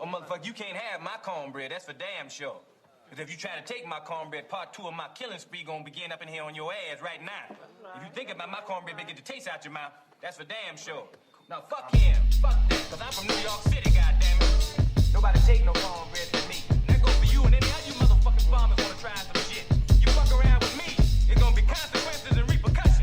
Oh, motherfucker, you can't have my cornbread. That's for damn sure. Because if you try to take my cornbread, part 2 of my killing spree gonna begin up in here on your ass right now. If you think about my cornbread, they get the taste out your mouth. That's for damn sure. Now, fuck him. Fuck that. Because I'm from New York City, goddammit. Nobody take no cornbread from me. That goes for you and any other you motherfucking farmers wanna try some shit. You fuck around with me, it's gonna be consequences and repercussions.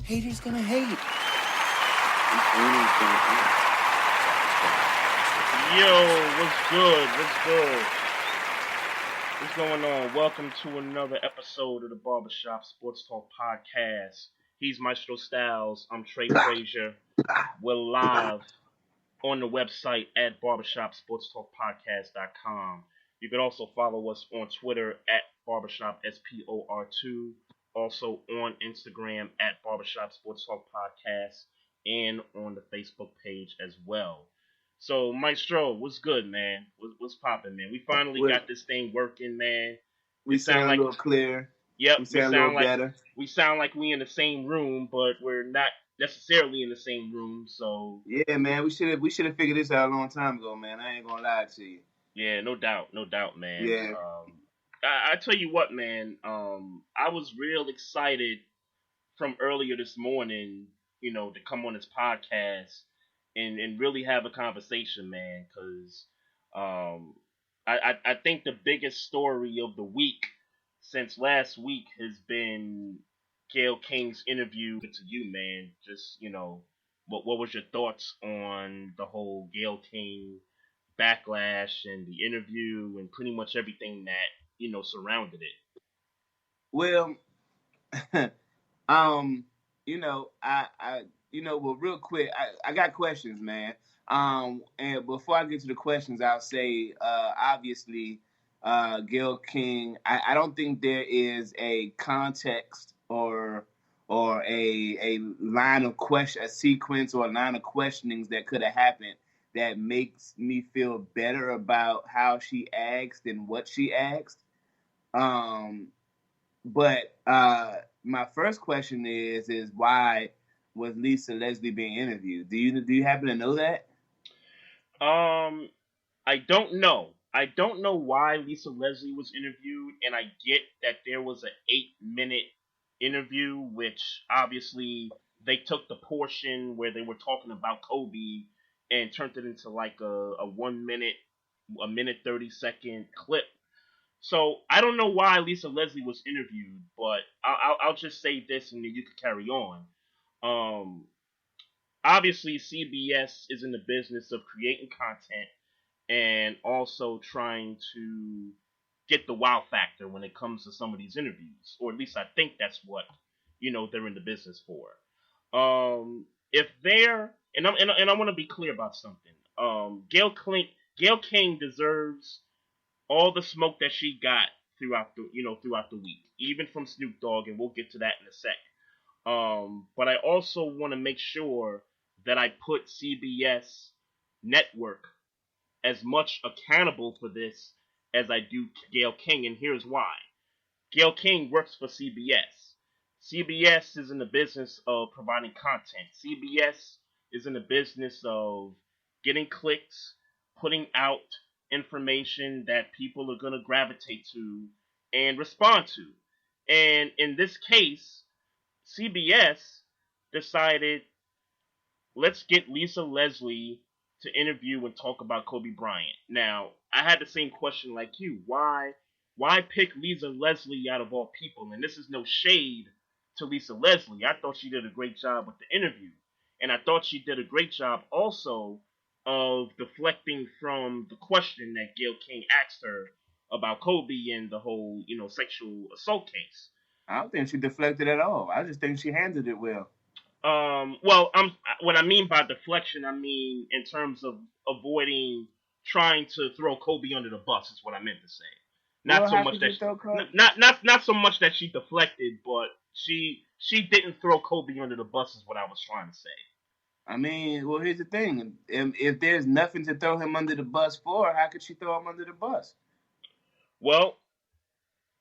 Haters gonna hate. Yo, what's good? What's going on? Welcome to another episode of the Barbershop Sports Talk Podcast. He's Maestro Styles. I'm Trey Frazier. We're live on the website at barbershopsportstalkpodcast.com. You can also follow us on Twitter at barbershopspor2. Also on Instagram at Barbershop Sports Talk Podcast and on the Facebook page as well. So, Maestro, what's good, man? What's poppin', man? We finally got this thing working, man. We sound like a little clear. Yep, we sound a little better. We sound like we in the same room, but we're not necessarily in the same room. So yeah, man, we should have figured this out a long time ago, man. I ain't gonna lie to you. Yeah, no doubt, man. Yeah. I tell you what, man. I was real excited from earlier this morning, to come on this podcast and really have a conversation, man. Because I think the biggest story of the week since last week has been Gayle King's interview to you, man. Just what was your thoughts on the whole Gayle King backlash and the interview and pretty much everything that surrounded it? Well, well, real quick, I got questions, man. And before I get to the questions, I'll say, obviously, Gayle King, I don't think there is a context or a line of a sequence or a line of questionings that could have happened that makes me feel better about how she asked and what she asked. But my first question is why was Lisa Leslie being interviewed? Do you happen to know that? I don't know. I don't know why Lisa Leslie was interviewed, and I get that there was an 8-minute interview, which obviously they took the portion where they were talking about Kobe and turned it into like a 1 minute, a minute 30-second clip. So I don't know why Lisa Leslie was interviewed, but I'll just say this and then you can carry on. Obviously CBS is in the business of creating content and also trying to get the wow factor when it comes to some of these interviews, or at least I think that's what they're in the business for. If they're and I want to be clear about something. Gayle King deserves all the smoke that she got throughout the week, even from Snoop Dogg, and we'll get to that in a sec. But I also want to make sure that I put CBS Network as much accountable for this as I do Gayle King, and here's why. Gayle King works for CBS. CBS is in the business of providing content. CBS is in the business of getting clicks, putting out information that people are going to gravitate to and respond to. And in this case, CBS decided, let's get Lisa Leslie to interview and talk about Kobe Bryant. Now, I had the same question like you. Why pick Lisa Leslie out of all people? And this is no shade to Lisa Leslie. I thought she did a great job with the interview. And I thought she did a great job also of deflecting from the question that Gayle King asked her about Kobe and the whole, sexual assault case. I don't think she deflected at all. I just think she handled it well. Well, what I mean by deflection, I mean in terms of avoiding trying to throw Kobe under the bus is what I meant to say. Not Well, so how much could that you throw Kobe? not so much that she deflected, but she didn't throw Kobe under the bus is what I was trying to say. I mean, well, here's the thing: if there's nothing to throw him under the bus for, how could she throw him under the bus? Well,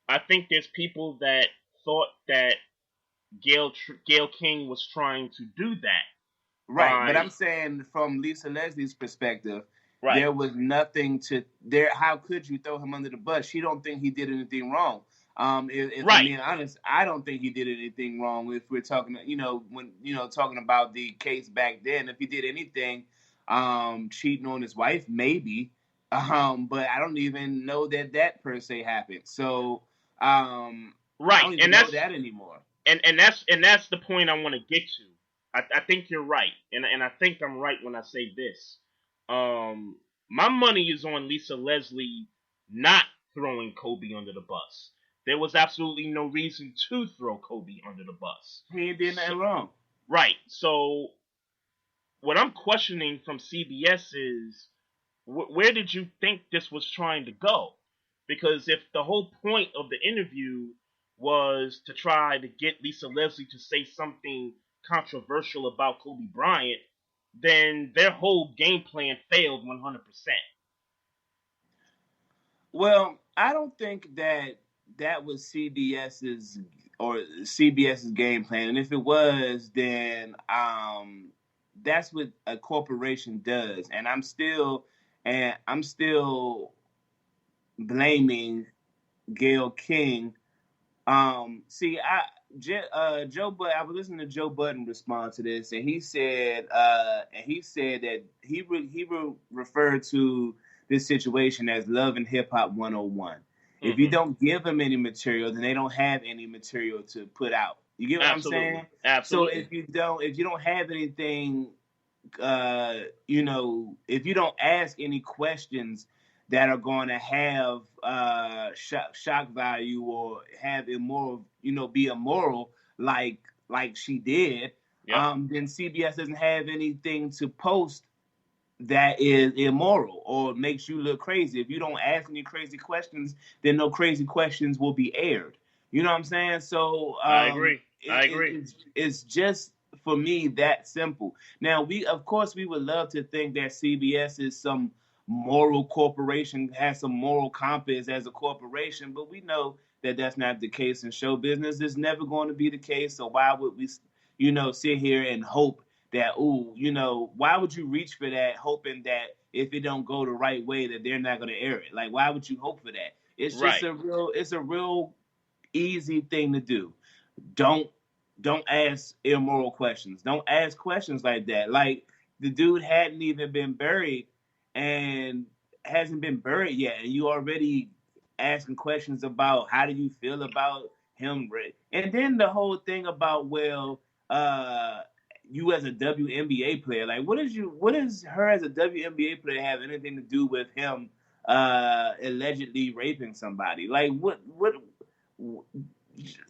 I think there's people that thought that Gayle King was trying to do that Right, but by I'm saying from Lisa Leslie's perspective, right, there was nothing to there. How could you throw him under the bus? She don't think he did anything wrong. If I'm right, being honest, I don't think he did anything wrong. If we're talking, when talking about the case back then, if he did anything, cheating on his wife, maybe, but I don't even know that per se happened. So, I right, don't even know that anymore. and that's the point I want to get to. I think you're right, and I think I'm right when I say this. My money is on Lisa Leslie not throwing Kobe under the bus. There was absolutely no reason to throw Kobe under the bus. He ain't did So, nothing wrong. right. So what I'm questioning from CBS is where did you think this was trying to go? Because if the whole point of the interview was to try to get Lisa Leslie to say something controversial about Kobe Bryant, then their whole game plan failed 100%. Well, I don't think that was CBS's game plan, and if it was, then that's what a corporation does, and I'm still blaming Gayle King. See, Joe Budden. I was listening to Joe Budden respond to this, and he said that he referred to this situation as Love and Hip Hop 101. If you Mm-hmm. don't give them any material, then they don't have any material to put out. You get what I'm Absolutely. saying? So Absolutely. if you don't have anything, if you don't ask any questions that are going to have shock value or have immoral, be immoral like she did, Yep. then CBS doesn't have anything to post that is immoral or makes you look crazy. If you don't ask any crazy questions, then no crazy questions will be aired. You know what I'm saying? So I agree. I agree. it's just for me that simple. Now of course we would love to think that CBS is some moral corporation, has some moral compass as a corporation, but we know that that's not the case in show business. It's never going to be the case. So why would we, sit here and hope that, why would you reach for that hoping that if it don't go the right way that they're not going to air it? Like, why would you hope for that? It's just Right. it's a real easy thing to do. Don't ask immoral questions. Don't ask questions like that. Like the dude hadn't even been buried and hasn't been buried yet, and you already asking questions about how do you feel about him, and then the whole thing about you as a WNBA player, like what is her as a WNBA player have anything to do with him allegedly raping somebody? Like what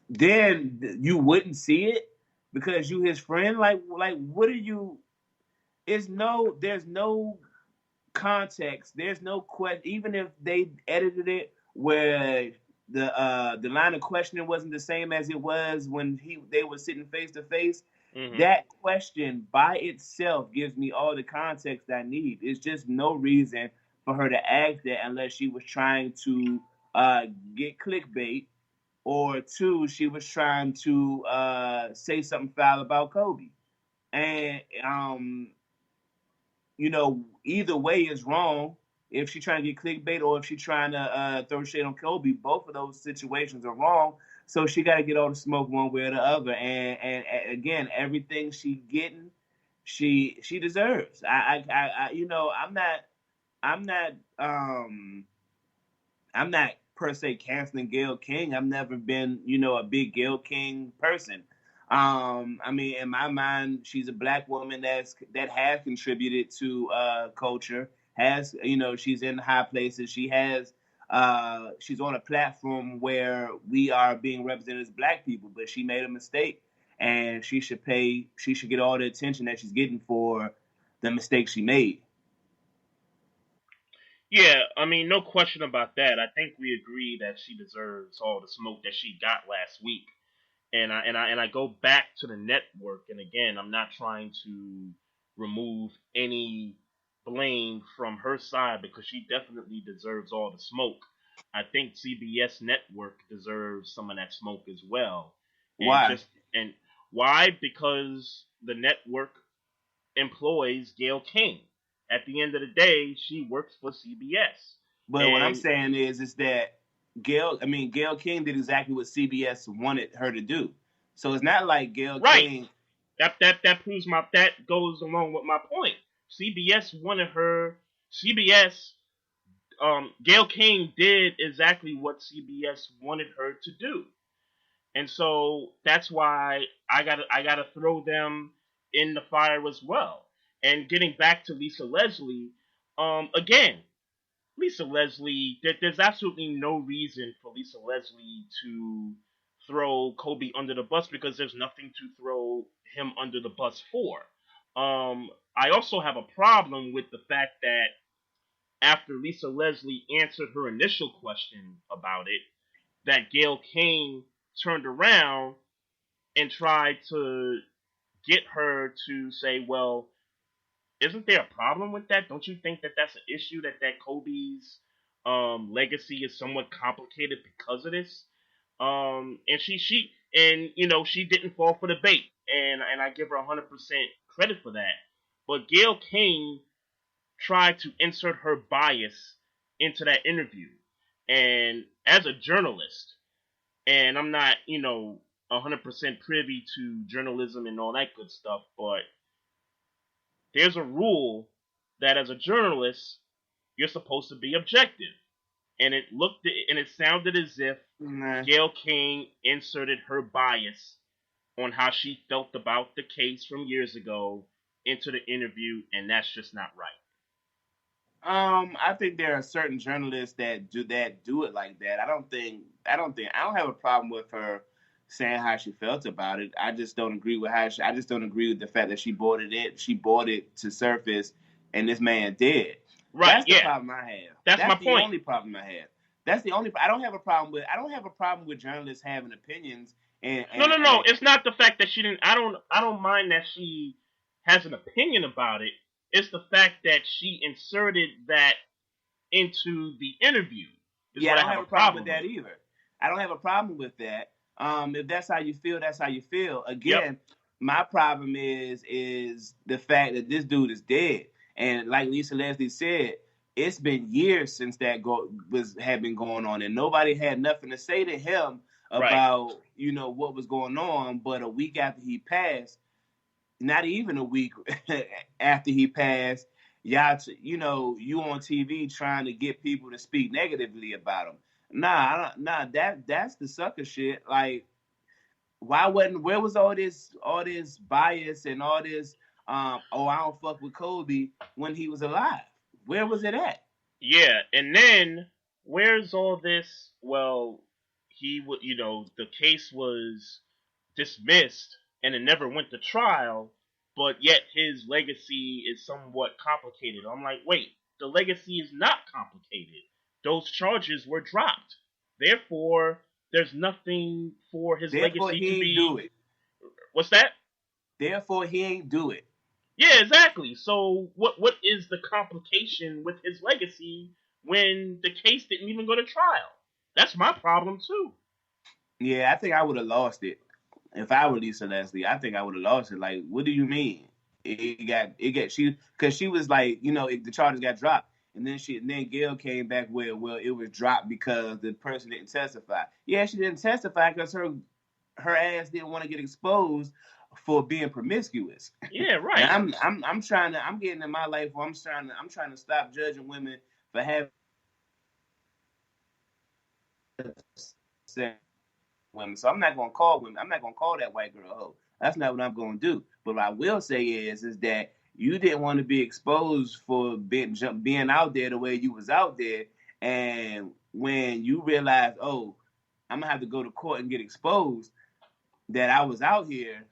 then you wouldn't see it because you his friend? Like what are you? There's no context. There's no question. Even if they edited it where the line of questioning wasn't the same as it was when they were sitting face to face, Mm-hmm. that question by itself gives me all the context I need. It's just no reason for her to ask that unless she was trying to get clickbait, or two, she was trying to say something foul about Kobe. And either way is wrong. If she's trying to get clickbait or if she's trying to throw shade on Kobe, both of those situations are wrong. So she got to get all the smoke one way or the other. And again, everything she getting, she deserves. I'm not per se canceling Gayle King. I've never been, a big Gayle King person. I mean, in my mind, she's a black woman that has contributed to culture. Has she's in high places. She's on a platform where we are being represented as black people. But she made a mistake, and she should pay. She should get all the attention that she's getting for the mistake she made. Yeah, I mean, no question about that. I think we agree that she deserves all the smoke that she got last week. And I go back to the network, and again, I'm not trying to remove any blame from her side because she definitely deserves all the smoke. I think CBS Network deserves some of that smoke as well. And Why? just and why? Because the network employs Gayle King. At the end of the day, she works for CBS. But what I'm And saying is that Gayle King did exactly what CBS wanted her to do. So it's not like Gayle right, King. that proves that goes along with my point. CBS wanted her. CBS, Gayle King did exactly what CBS wanted her to do, and so that's why I gotta throw them in the fire as well. And getting back to Lisa Leslie, again, Lisa Leslie, there's absolutely no reason for Lisa Leslie to throw Kobe under the bus because there's nothing to throw him under the bus for. I also have a problem with the fact that after Lisa Leslie answered her initial question about it, that Gayle King turned around and tried to get her to say, well, isn't there a problem with that? Don't you think that that's an issue that Kobe's legacy is somewhat complicated because of this? And she didn't fall for the bait, and I give her 100% credit for that. But Gayle King tried to insert her bias into that interview, and as a journalist, and I'm not 100% privy to journalism and all that good stuff, but there's a rule that as a journalist you're supposed to be objective, and it sounded as if Nah. Gayle King inserted her bias on how she felt about the case from years ago into the interview, and that's just not right. I think there are certain journalists that do it like that. I don't have a problem with her saying how she felt about it. I just don't agree with I just don't agree with the fact that she bought it to surface, and this man did. Right? That's the Yeah, problem I have. that's my That's the point. only problem I have. That's the only. I don't have a problem with journalists having opinions No, no, no. and It's not the fact that she didn't. I don't mind that she has an opinion about it. It's the fact that she inserted that into the interview is yeah, I what I don't have have a a problem with problem that with. either. I don't have a problem with that. If that's how you feel, that's how you feel. Yep. Again, my problem is the fact that this dude is dead, and like Lisa Leslie said, it's been years since had been going on, and nobody had nothing to say to him Right. about what was going on. But a week after he passed, not even a week after he passed, you on TV trying to get people to speak negatively about him. Nah, that's the sucker shit. Like, where was all this bias and all this oh, I don't fuck with Kobe when he was alive? Where was it at? Yeah. And then where's all this? Well, he would. The case was dismissed and it never went to trial, but yet his legacy is somewhat complicated. I'm like, wait, the legacy is not complicated. Those charges were dropped. Therefore, there's nothing for his Therefore legacy to he ain't do be. it. What's that? Therefore he ain't do it. Yeah, exactly. So what is the complication with his legacy when the case didn't even go to trial? That's my problem too. Yeah, I think I would have lost it. If I were Lisa Leslie, I think I would have lost it. Like, what do you mean? She, because she was like, the charges got dropped, and then Gail came back with, well, it was dropped because the person didn't testify. Yeah, she didn't testify because her ass didn't want to get exposed for being promiscuous. Yeah, And right. I'm getting in my life where I'm trying to stop judging women for having sex with women. So I'm not gonna call that white girl a hoe. That's not what I'm going to do. But what I will say is that you didn't want to be exposed for being out there the way you was out there. And when you realize, oh, I'm going to have to go to court and get exposed that I was out here,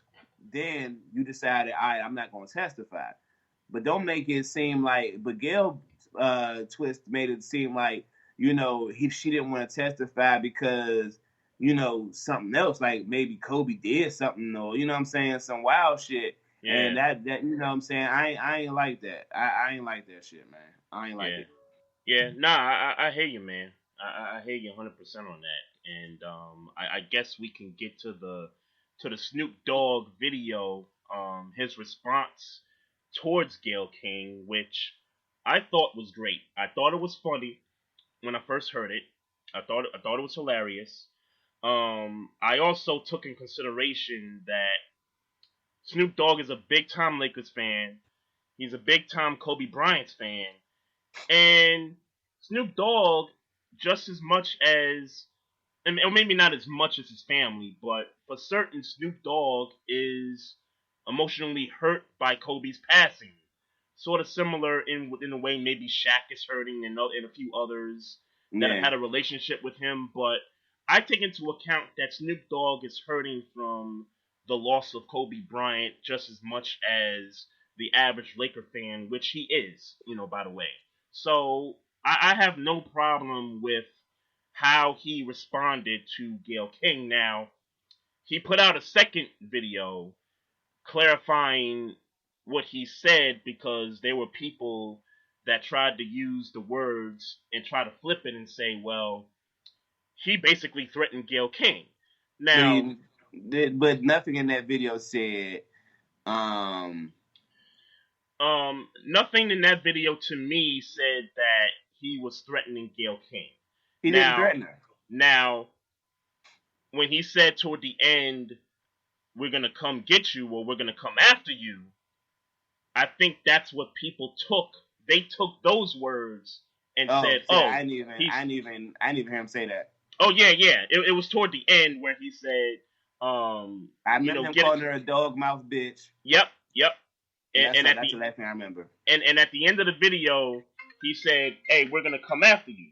then you decided, all right, I'm not going to testify. But don't make it seem like, but Gayle Twist made it seem like, she didn't want to testify because, something else, like maybe Kobe did something, or, you know what I'm saying, some wild shit. Yeah. And that you know what I'm saying, I ain't like that. I ain't like that shit, man. I ain't like it. Yeah, nah, I hear you, man. I hear you 100% on that. And I guess we can get to the Snoop Dogg video, his response towards Gayle King, which I thought was great. I thought it was funny when I first heard it. I thought it was hilarious. I also took in consideration that Snoop Dogg is a big time Lakers fan. He's a big time Kobe Bryant fan. And Snoop Dogg, just as much as, or maybe not as much as his family, but for certain, Snoop Dogg is emotionally hurt by Kobe's passing. Sort of similar in the way maybe Shaq is hurting and a few others that have had a relationship with him. But I take into account that Snoop Dogg is hurting from the loss of Kobe Bryant just as much as the average Laker fan, which he is, by the way. So I have no problem with how he responded to Gayle King. Now, he put out a second video clarifying what he said because there were people that tried to use the words and try to flip it and say, well, he basically threatened Gayle King. Now, but nothing in that video said, nothing in that video to me said that he was threatening Gayle King. He didn't threaten her. Now, when he said toward the end, we're going to come get you or we're going to come after you, I think that's what people took. They took those words and said, I didn't even hear him say that. Oh, yeah. It was toward the end where he said, I remember him calling her a dog mouth bitch. Yep. And that's the last thing I remember. And at the end of the video, he said, hey, we're going to come after you.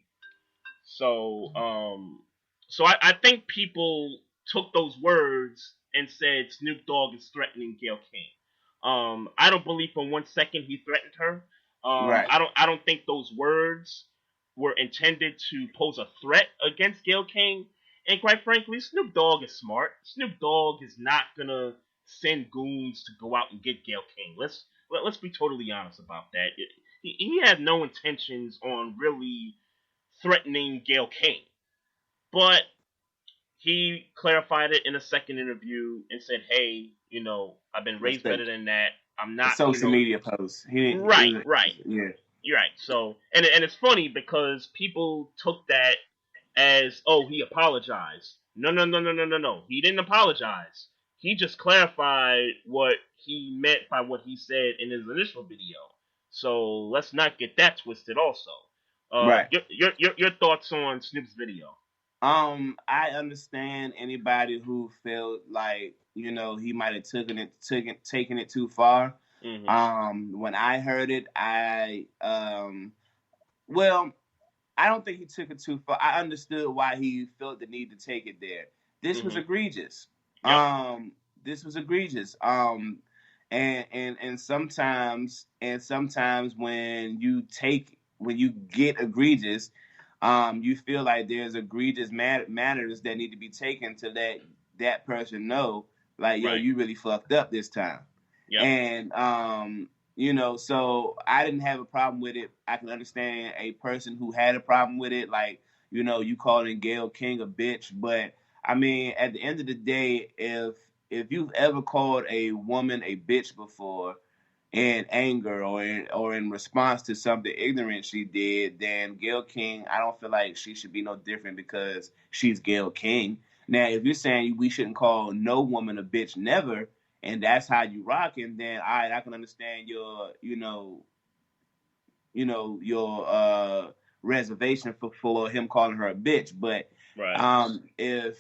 So, I think people took those words and said Snoop Dogg is threatening Gayle King. I don't believe for 1 second he threatened her. Right. I don't think those words were intended to pose a threat against Gayle King. And quite frankly, Snoop Dogg is smart. Snoop Dogg is not gonna send goons to go out and get Gayle King. Let's be totally honest about that. He had no intentions on really threatening Gayle King. But he clarified it in a second interview and said, hey, I've been raised better than that. I'm not social media post. Right. Yeah. You're right. So, and it's funny because people took that as, oh, he apologized. No. He didn't apologize. He just clarified what he meant by what he said in his initial video. So let's not get that twisted also. Right. Your thoughts on Snoop's video? I understand anybody who felt like, he might have taken it too far. Mm-hmm. When I heard it, I don't think he took it too far. I understood why he felt the need to take it there. This was egregious. Yep. This was egregious. And sometimes when you get egregious, you feel like there's egregious matters that need to be taken to let that person know, like, yo, you really fucked up this time. Yep. And, so I didn't have a problem with it. I can understand a person who had a problem with it, like, you calling Gayle King a bitch. But, I mean, at the end of the day, if you've ever called a woman a bitch before in anger or in response to something ignorant she did, then Gayle King, I don't feel like she should be no different because she's Gayle King. Now, if you're saying we shouldn't call no woman a bitch never, and that's how you rocking, then all right, I can understand your reservation for him calling her a bitch. But if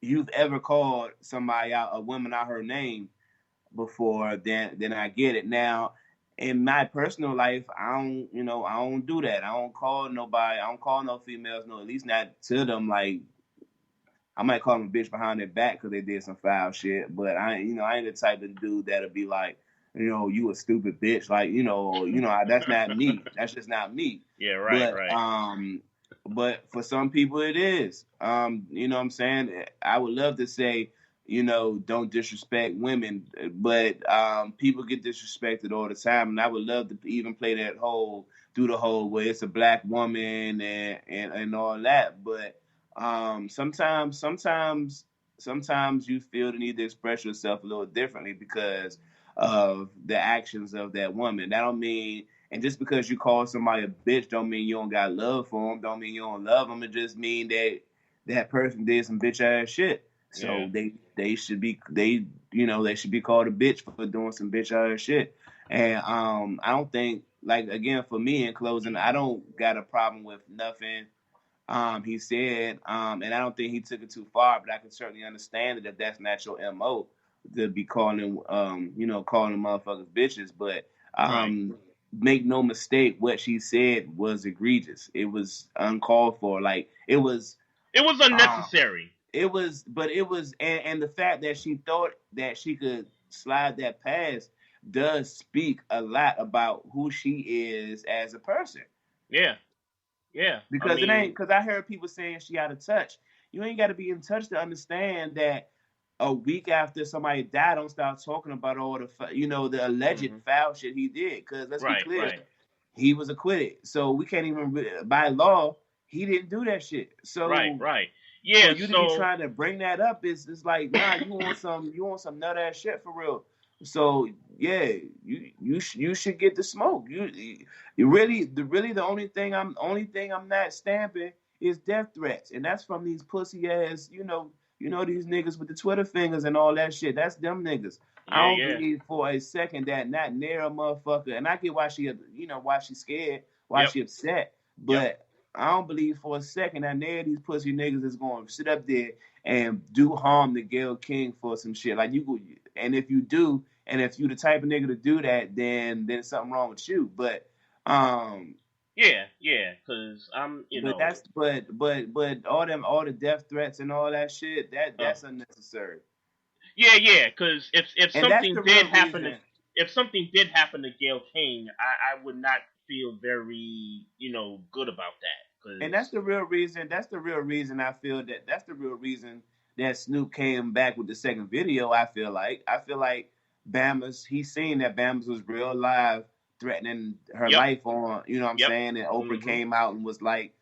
you've ever called somebody out, a woman out her name before, then I get it. Now, in my personal life, I don't do that. I don't call nobody. I don't call no females. No, at least not to them. Like, I might call them a bitch behind their back because they did some foul shit. But I ain't the type of dude that'll be like, you a stupid bitch. Like, that's not me. That's just not me. Yeah, right, But right. but for some people it is. You know what I'm saying? I would love to say, don't disrespect women, but people get disrespected all the time, and I would love to even play that whole through the whole where it's a black woman and all that, but sometimes you feel the need to express yourself a little differently because of the actions of that woman. That don't mean, and just because you call somebody a bitch, don't mean you don't got love for them. Don't mean you don't love them. It just mean that that person did some bitch ass shit. Yeah. So they should be they should be called a bitch for doing some bitch ass shit. And I don't think, like, again, for me in closing, I don't got a problem with nothing he said, and I don't think he took it too far, but I can certainly understand it if that's not your MO to be calling, calling motherfuckers bitches. But Right. make no mistake, what she said was egregious. It was uncalled for. Like, It was um, unnecessary. and the fact that she thought that she could slide that past does speak a lot about who she is as a person. Yeah. Yeah. I Because it ain't, mean, because I heard people saying she out of touch. You ain't got to be in touch to understand that a week after somebody died, don't start talking about all the alleged mhm. foul shit he did. Because let's be Right, clear, right. he was acquitted. So we can't even, by law, he didn't do that shit. Right, So right. for Yeah, you to be so trying to bring that up is like, nah, you want some nut ass shit for real. So yeah, you should get the smoke. You really the only thing I'm not stamping is death threats, and that's from these pussy ass, these niggas with the Twitter fingers and all that shit. That's them niggas. I yeah, don't yeah. believe for a second that not near a motherfucker, and I get why why she's scared, why Yep. she upset, Yep. but I don't believe for a second that none of these pussy niggas is going to sit up there and do harm to Gayle King for some shit. Like, you go, and if you do, and if you the type of nigga to do that, then something wrong with you. Um, Yeah, yeah, cuz I'm, but that's but all the death threats and all that shit uh, that's unnecessary. yeah, yeah, cuz if And that's something the did real happen to reason. if something did happen to Gayle King, I would not feel very, good about that And that's cuz the real reason. That's the real reason I feel that. That's the real reason that Snoop came back with the second video. I feel like Bama's. He's seen that Bama's was real live, threatening her yep, life on. You know what I'm yep. saying? And Oprah Mhm. came out and was like,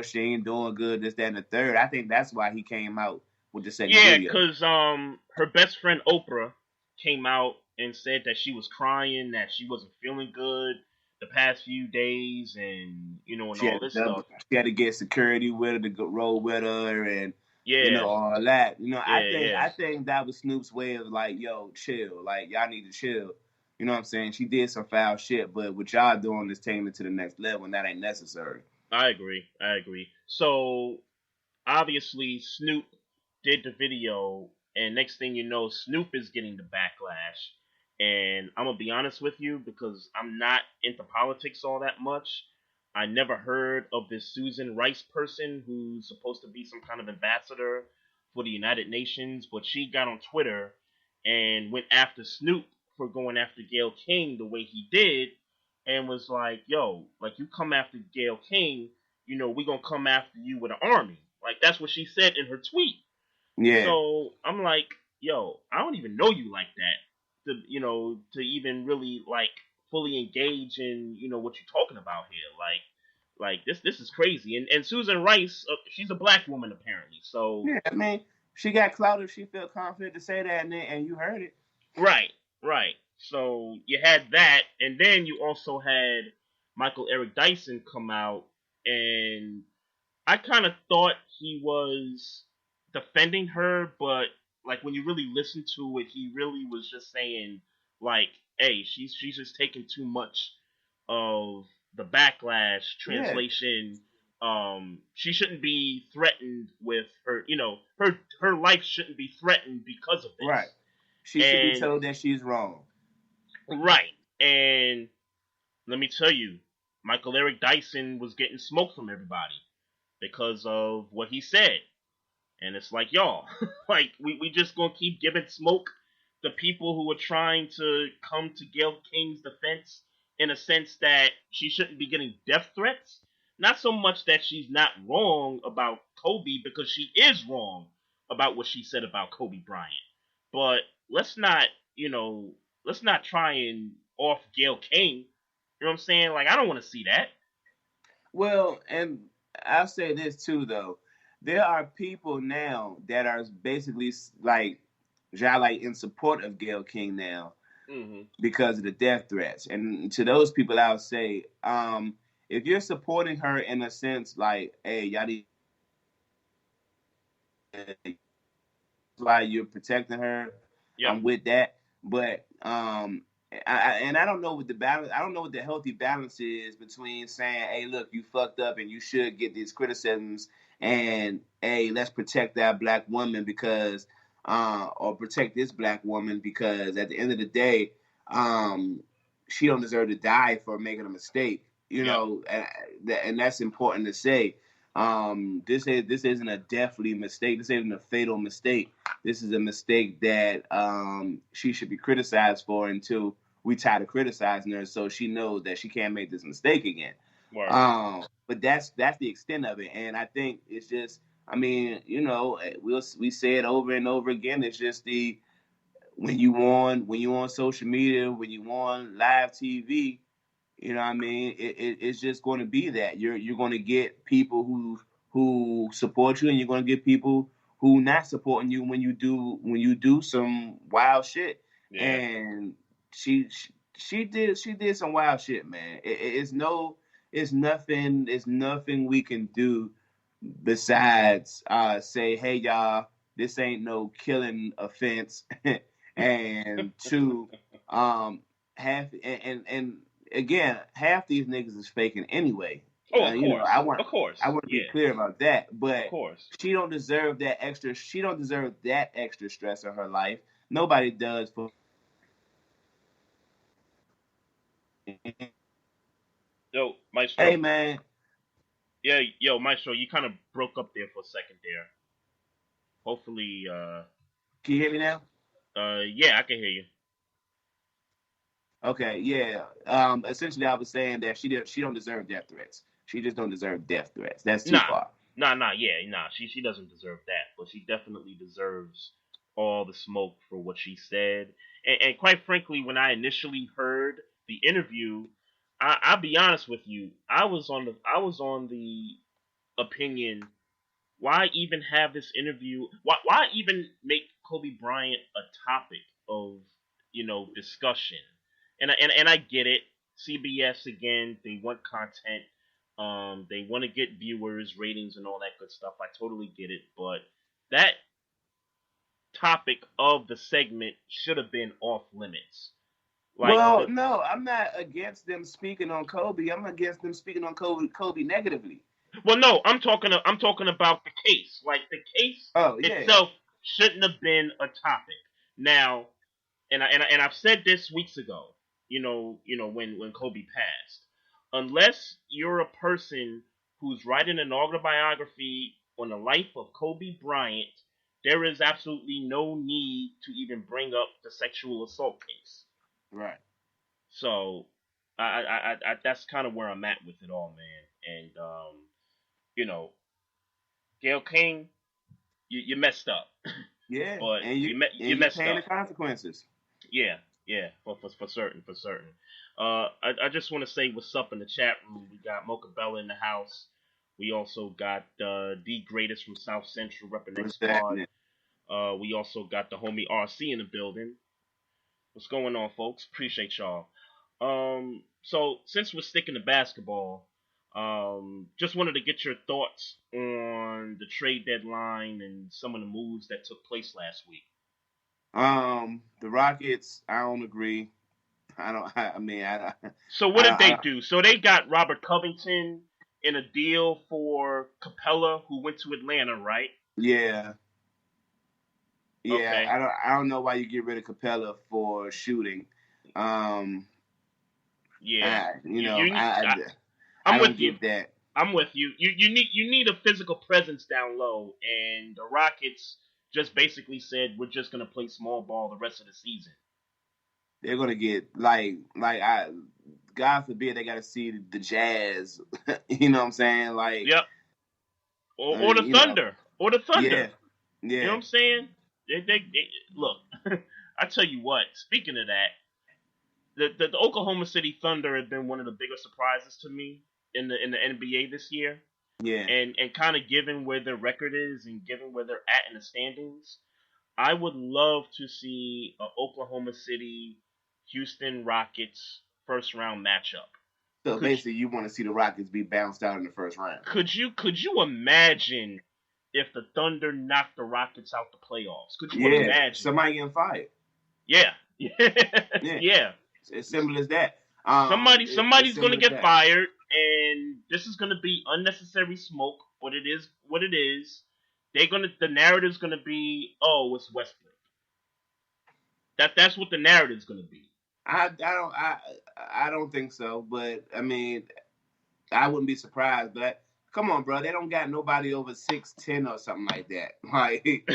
she ain't doing good. This, that, and the third. I think that's why he came out with the second Yeah, video. cuz her best friend Oprah came out and said that she was crying, that she wasn't feeling good the past few days and and She all had to this stuff. she had to get security with her to go roll with her, and Yeah, all that. I yeah, think yeah. I think that was Snoop's way of like, yo, chill. Like, y'all need to chill. You know what I'm saying? She did some foul shit, but what y'all doing is taking it to the next level, and that ain't necessary. I agree. I agree. So obviously Snoop did the video, and next thing you know, Snoop is getting the backlash. And I'm gonna be honest with you because I'm not into politics all that much. I never heard of this Susan Rice person who's supposed to be some kind of ambassador for the United Nations, but she got on Twitter and went after Snoop for going after Gayle King the way he did, and was like, "Yo, like you come after Gayle King, we gonna come after you with an army." Like that's what she said in her tweet. Yeah, So I'm like, yo, I don't even know you like that to even really like fully engage in what you're talking about here. Like this is crazy. And Susan Rice, she's a black woman apparently. So yeah. I mean, she got clout if she felt confident to say that, and you heard it. right, right. So you had that, and then you also had Michael Eric Dyson come out, and I kind of thought he was defending her, but like when you really listen to it, he really was just saying like, "Hey, she's just taking too much of the backlash." Yeah, Translation: She shouldn't be threatened with her. Her life shouldn't be threatened because of Right. this. She should be And told that she's wrong. right. And let me tell you, Michael Eric Dyson was getting smoke from everybody because of what he said. And it's like, y'all, like, we just gonna keep giving smoke to people who are trying to come to Gayle King's defense in a sense that she shouldn't be getting death threats. Not so much that she's not wrong about Kobe, because she is wrong about what she said about Kobe Bryant. But let's not, let's not try and off Gayle King. You know what I'm saying? Like, I don't want to see that. Well, and I'll say this too, though. There are people now that are basically like, in support of Gayle King now Mm-hmm. because of the death threats. And to those people, I would say, if you're supporting her in a sense like, hey, y'all need, why you're protecting her, Yep. I'm with that. But I don't know what the balance. I don't know what the healthy balance is between saying, "Hey, look, you fucked up, and you should get these criticisms," and "Hey, let's protect that black woman because, or protect this black woman because at the end of the day, she don't deserve to die for making a mistake." Yep. And that's important to say. This isn't a deathly mistake. This isn't a fatal mistake. This is a mistake that she should be criticized for until we tired of criticizing her, so she knows that she can't make this mistake again. But that's the extent of it, and I think it's just, I mean, we say it over and over again. It's just when you on social media, when you on live TV, you know what I mean? It's just going to be that you're going to get people who support you, and you're going to get people who not supporting you when you do some wild shit. Yeah. And she did some wild shit, man. It's nothing we can do besides say, hey y'all, this ain't no killing offense, and two, half and again, half these niggas is faking anyway. Oh, of course. Of course. I want to be clear about that. But of course. she don't deserve that extra. She don't deserve that extra stress in her life. Nobody does. Yo, Maestro. Hey, man. Yeah, yo, Maestro, you kind of broke up there for a second there. Hopefully, Can you hear me now? yeah, I can hear you. Okay, yeah. Essentially, I was saying that she don't deserve death threats. She just don't deserve death threats. That's too far. Nah. She doesn't deserve that, but she definitely deserves all the smoke for what she said. And quite frankly, when I initially heard the interview, I'll be honest with you, I was on the opinion, why even have this interview? Why even make Kobe Bryant a topic of discussion? And I get it. CBS again, they want content. They want to get viewers, ratings, and all that good stuff. I totally get it, but that topic of the segment should have been off limits. Well, no, I'm not against them speaking on Kobe. I'm against them speaking on Kobe negatively. Well, no, I'm talking about the case. Like, the case itself shouldn't have been a topic. Now, and I've said this weeks ago. When Kobe passed, unless you're a person who's writing an autobiography on the life of Kobe Bryant, there is absolutely no need to even bring up the sexual assault case. Right. So, I that's kind of where I'm at with it all, man. And Gayle King, you messed up. Yeah, But and you messed paying up. the consequences. Yeah, for certain. I just want to say what's up in the chat room. We got Mocha Bella in the house. We also got D Greatest from South Central repping X Squad. We also got the homie RC in the building. What's going on, folks? Appreciate y'all. So since we're sticking to basketball, just wanted to get your thoughts on the trade deadline and some of the moves that took place last week. The Rockets, I don't agree. I mean, So what did they do? So they got Robert Covington in a deal for Capella, who went to Atlanta, right? Yeah. Yeah, Okay. I don't know why you get rid of Capella for shooting. Yeah. You know, You need. I I'm with don't you. get that. I'm with you. You need a physical presence down low, and the Rockets just basically said we're just gonna play small ball the rest of the season. They're gonna get I God forbid they got to see the Jazz. You know what I'm saying? Like, Yep. Or the you know, Thunder. Or the Thunder. yeah, You know what yeah. I'm saying? They look. I tell you what. Speaking of that, the Oklahoma City Thunder have been one of the biggest surprises to me in the NBA this year. Yeah. And kind of given where their record is and given where they're at in the standings, I would love to see a Oklahoma City Houston Rockets first round matchup. So Could basically, you want to see the Rockets be bounced out in the first round. could you imagine if the Thunder knocked the Rockets out the playoffs? Could you Yeah, imagine? somebody getting fired. Yeah. Yeah, Yeah. it's as simple as that. Somebody's gonna simple as get that. fired, and this is gonna be unnecessary smoke. But it is what it is. The narrative's gonna be, oh, it's Westbrook. That's what the narrative's gonna be. I don't think so, but I mean, I wouldn't be surprised. But come on, bro, they don't got nobody over 6'10" or something like that. Like,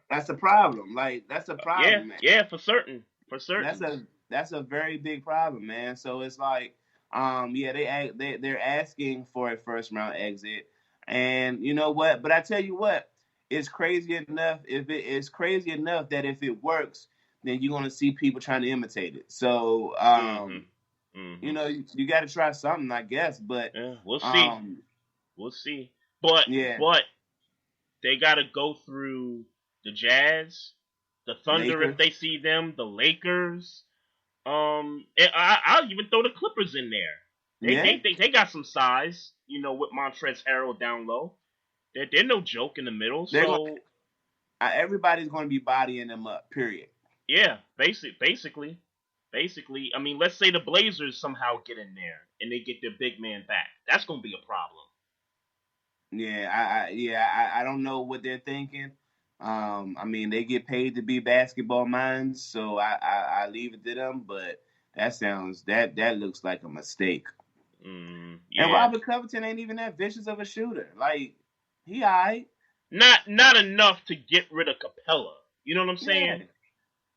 that's a problem. Like, that's a problem, man. Yeah, for certain. That's a very big problem, man. So it's like, yeah, they're asking for a first round exit, and you know what? But I tell you what, it's crazy enough. If it is crazy enough that if it works, then you're gonna see people trying to imitate it. So, you know, you got to try something, I guess. But yeah, we'll see. We'll see. But yeah, they got to go through the Jazz, the Thunder Lakers. if they see them, the Lakers. I'll even throw the Clippers in there. They got some size, you know, with Montrezl Harrell down low. They're no joke in the middle. So everybody's going to be bodying them up. Period. yeah, basically. I mean, let's say the Blazers somehow get in there and they get their big man back. That's going to be a problem. Yeah, I don't know what they're thinking. I mean, they get paid to be basketball minds, so I leave it to them. But that looks like a mistake. Yeah. And Robert Covington ain't even that vicious of a shooter. Like, he alright. Not enough to get rid of Capella. You know what I'm saying?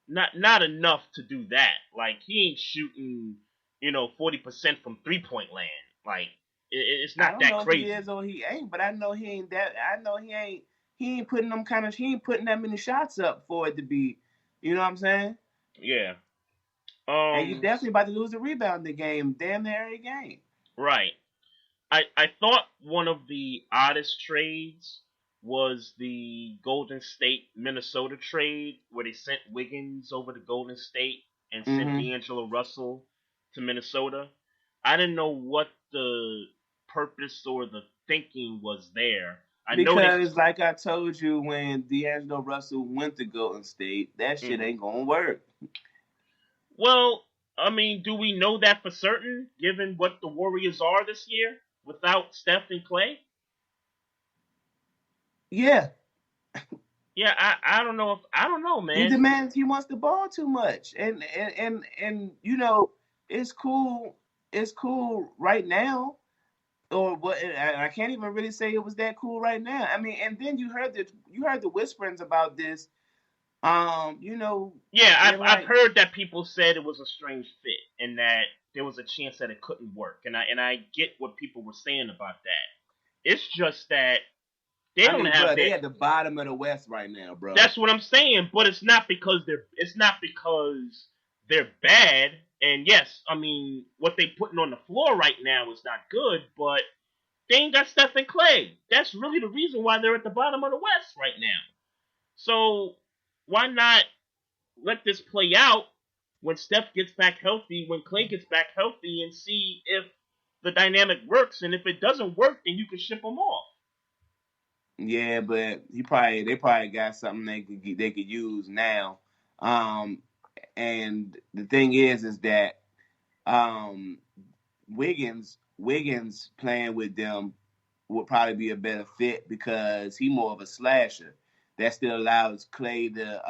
Yeah. Not enough to do that. Like, he ain't shooting, 40% from 3-point land. Like, it's not that crazy. I don't know if he is or he ain't, but I know he ain't that. I know he ain't. He ain't putting that many shots up for it to be. You know what I'm saying? Yeah. And you definitely about to lose a rebounding game, damn near every game. Right. I thought one of the oddest trades was the Golden State Minnesota trade where they sent Wiggins over to Golden State and sent D'Angelo Russell to Minnesota. I didn't know what the purpose or the thinking was there. Because, like I told you, when D'Angelo Russell went to Golden State, that shit ain't gonna work. Well, I mean, do we know that for certain, given what the Warriors are this year without Steph and Clay? Yeah. Yeah, I don't know, man. He wants the ball too much. And you know, it's cool right now. Or what? I can't even really say it was that cool right now. I mean, and then you heard the whisperings about this. You know. Yeah, I've heard that people said it was a strange fit and that there was a chance that it couldn't work. And I get what people were saying about that. It's just that they they at the bottom of the West right now, bro. That's what I'm saying, but it's not because they're bad. And yes, I mean, what they putting on the floor right now is not good, but they ain't got Steph and Clay. That's really the reason why they're at the bottom of the West right now. So why not let this play out when Steph gets back healthy, when Clay gets back healthy, and see if the dynamic works, and if it doesn't work, then you can ship them off. Yeah, but they probably got something they could use now. And the thing is that Wiggins Wiggins playing with them would probably be a better fit because he more of a slasher. That still allows Clay to,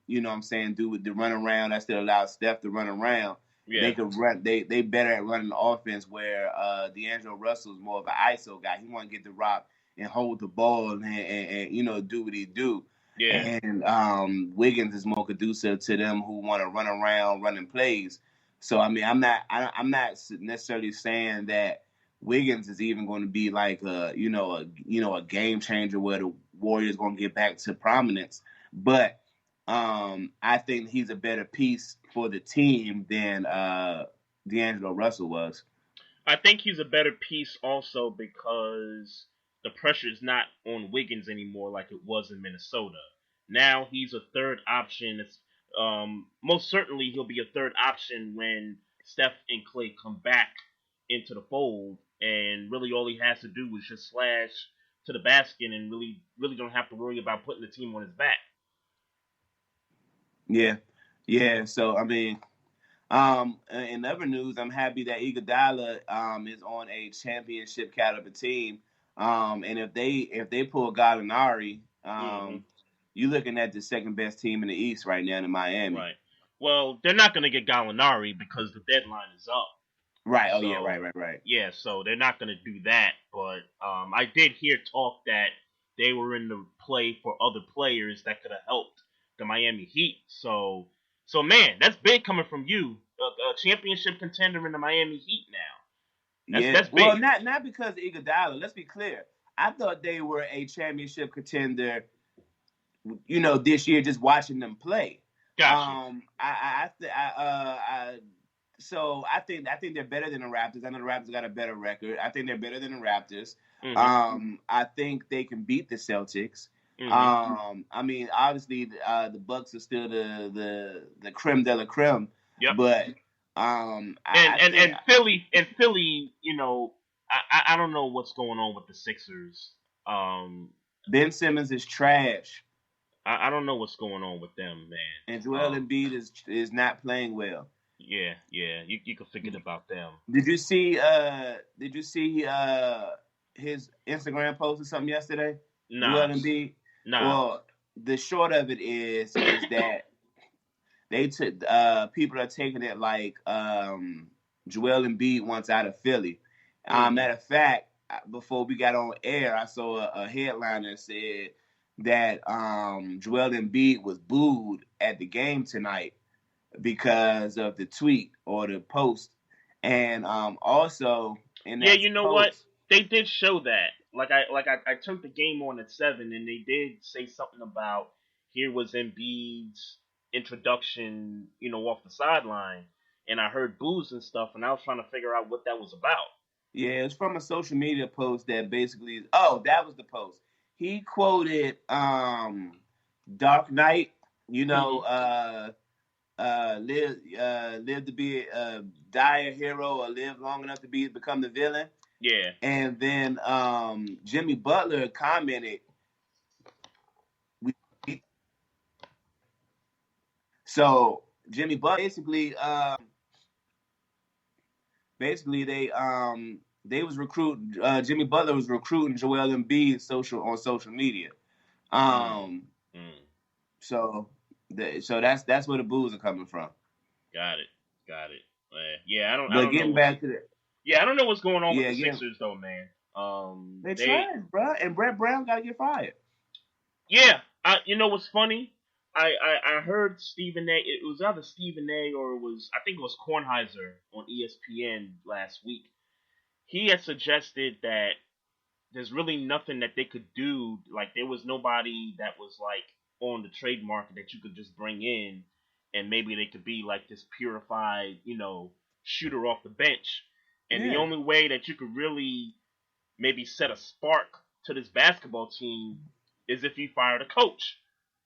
you know what I'm saying, do the run around. That still allows Steph to run around. Yeah. They could run. They better at running the offense where D'Angelo Russell is more of an ISO guy. He want to get the rock and hold the ball and you know do what he do. Yeah. And Wiggins is more conducive to them who want to run around running plays. So I mean, I'm not necessarily saying that Wiggins is even going to be like a game changer where the Warriors going to get back to prominence, but I think he's a better piece for the team than D'Angelo Russell was. I think he's a better piece also because the pressure is not on Wiggins anymore like it was in Minnesota. Now he's a third option. Most certainly he'll be a third option when Steph and Clay come back into the fold, and really all he has to do is just slash to the basket and really don't have to worry about putting the team on his back. Yeah. So I mean, in other news, I'm happy that Iguodala is on a championship caliber team. And if they pull Gallinari, you're looking at the second best team in the East right now in Miami. Right. Well, they're not going to get Gallinari because the deadline is up. Right. Oh, So, yeah. Right. Yeah, so they're not going to do that. But I did hear talk that they were in the play for other players that could have helped the Miami Heat. So man, that's big coming from you, a championship contender in the Miami Heat now. That's big. Well, not because of Iguodala. Let's be clear. I thought they were a championship contender, you know, this year just watching them play. Gotcha. So I think they're better than the Raptors. I know the Raptors got a better record. I think they're better than the Raptors. I think they can beat the Celtics. I mean, obviously, the Bucks are still the creme de la creme. Yep. But and Philly, you know, I don't know what's going on with the Sixers. Ben Simmons is trash. I don't know what's going on with them, man. And Joel Embiid is not playing well. Yeah, you can forget about them. Did you see his Instagram post or something yesterday? No. Joel Embiid? No. Well, the short of it is that they took people are taking it like Joel Embiid wants out of Philly. Matter of fact, before we got on air, I saw a headline that said that Joel Embiid was booed at the game tonight because of the tweet or the post, and also in that you know post, what, they did show that. Like I turned the game on at 7, and they did say something about here was Embiid's introduction, you know, off the sideline, and I heard boos and stuff, and I was trying to figure out what that was about. Yeah, it's from a social media post that basically, that was the post. He quoted Dark Knight, you know, live to be die a hero or live long enough to become the villain. Yeah. And then Jimmy Butler commented. So Jimmy Butler basically they was recruiting. Jimmy Butler was recruiting Joel Embiid on social media. So that's where the boos are coming from. Got it. Yeah, I don't. But getting back to that. Yeah, I don't know what's going on with the Sixers though, man. They tried, bro, and Brett Brown got to get fired. Yeah, you know what's funny? I heard Stephen A. It was either Stephen A. or I think it was Kornheiser on ESPN last week. He had suggested that there's really nothing that they could do. Like there was nobody that was like on the trade market that you could just bring in, and maybe they could be like this purified, you know, shooter off the bench. And the only way that you could really maybe set a spark to this basketball team is if you fired a coach.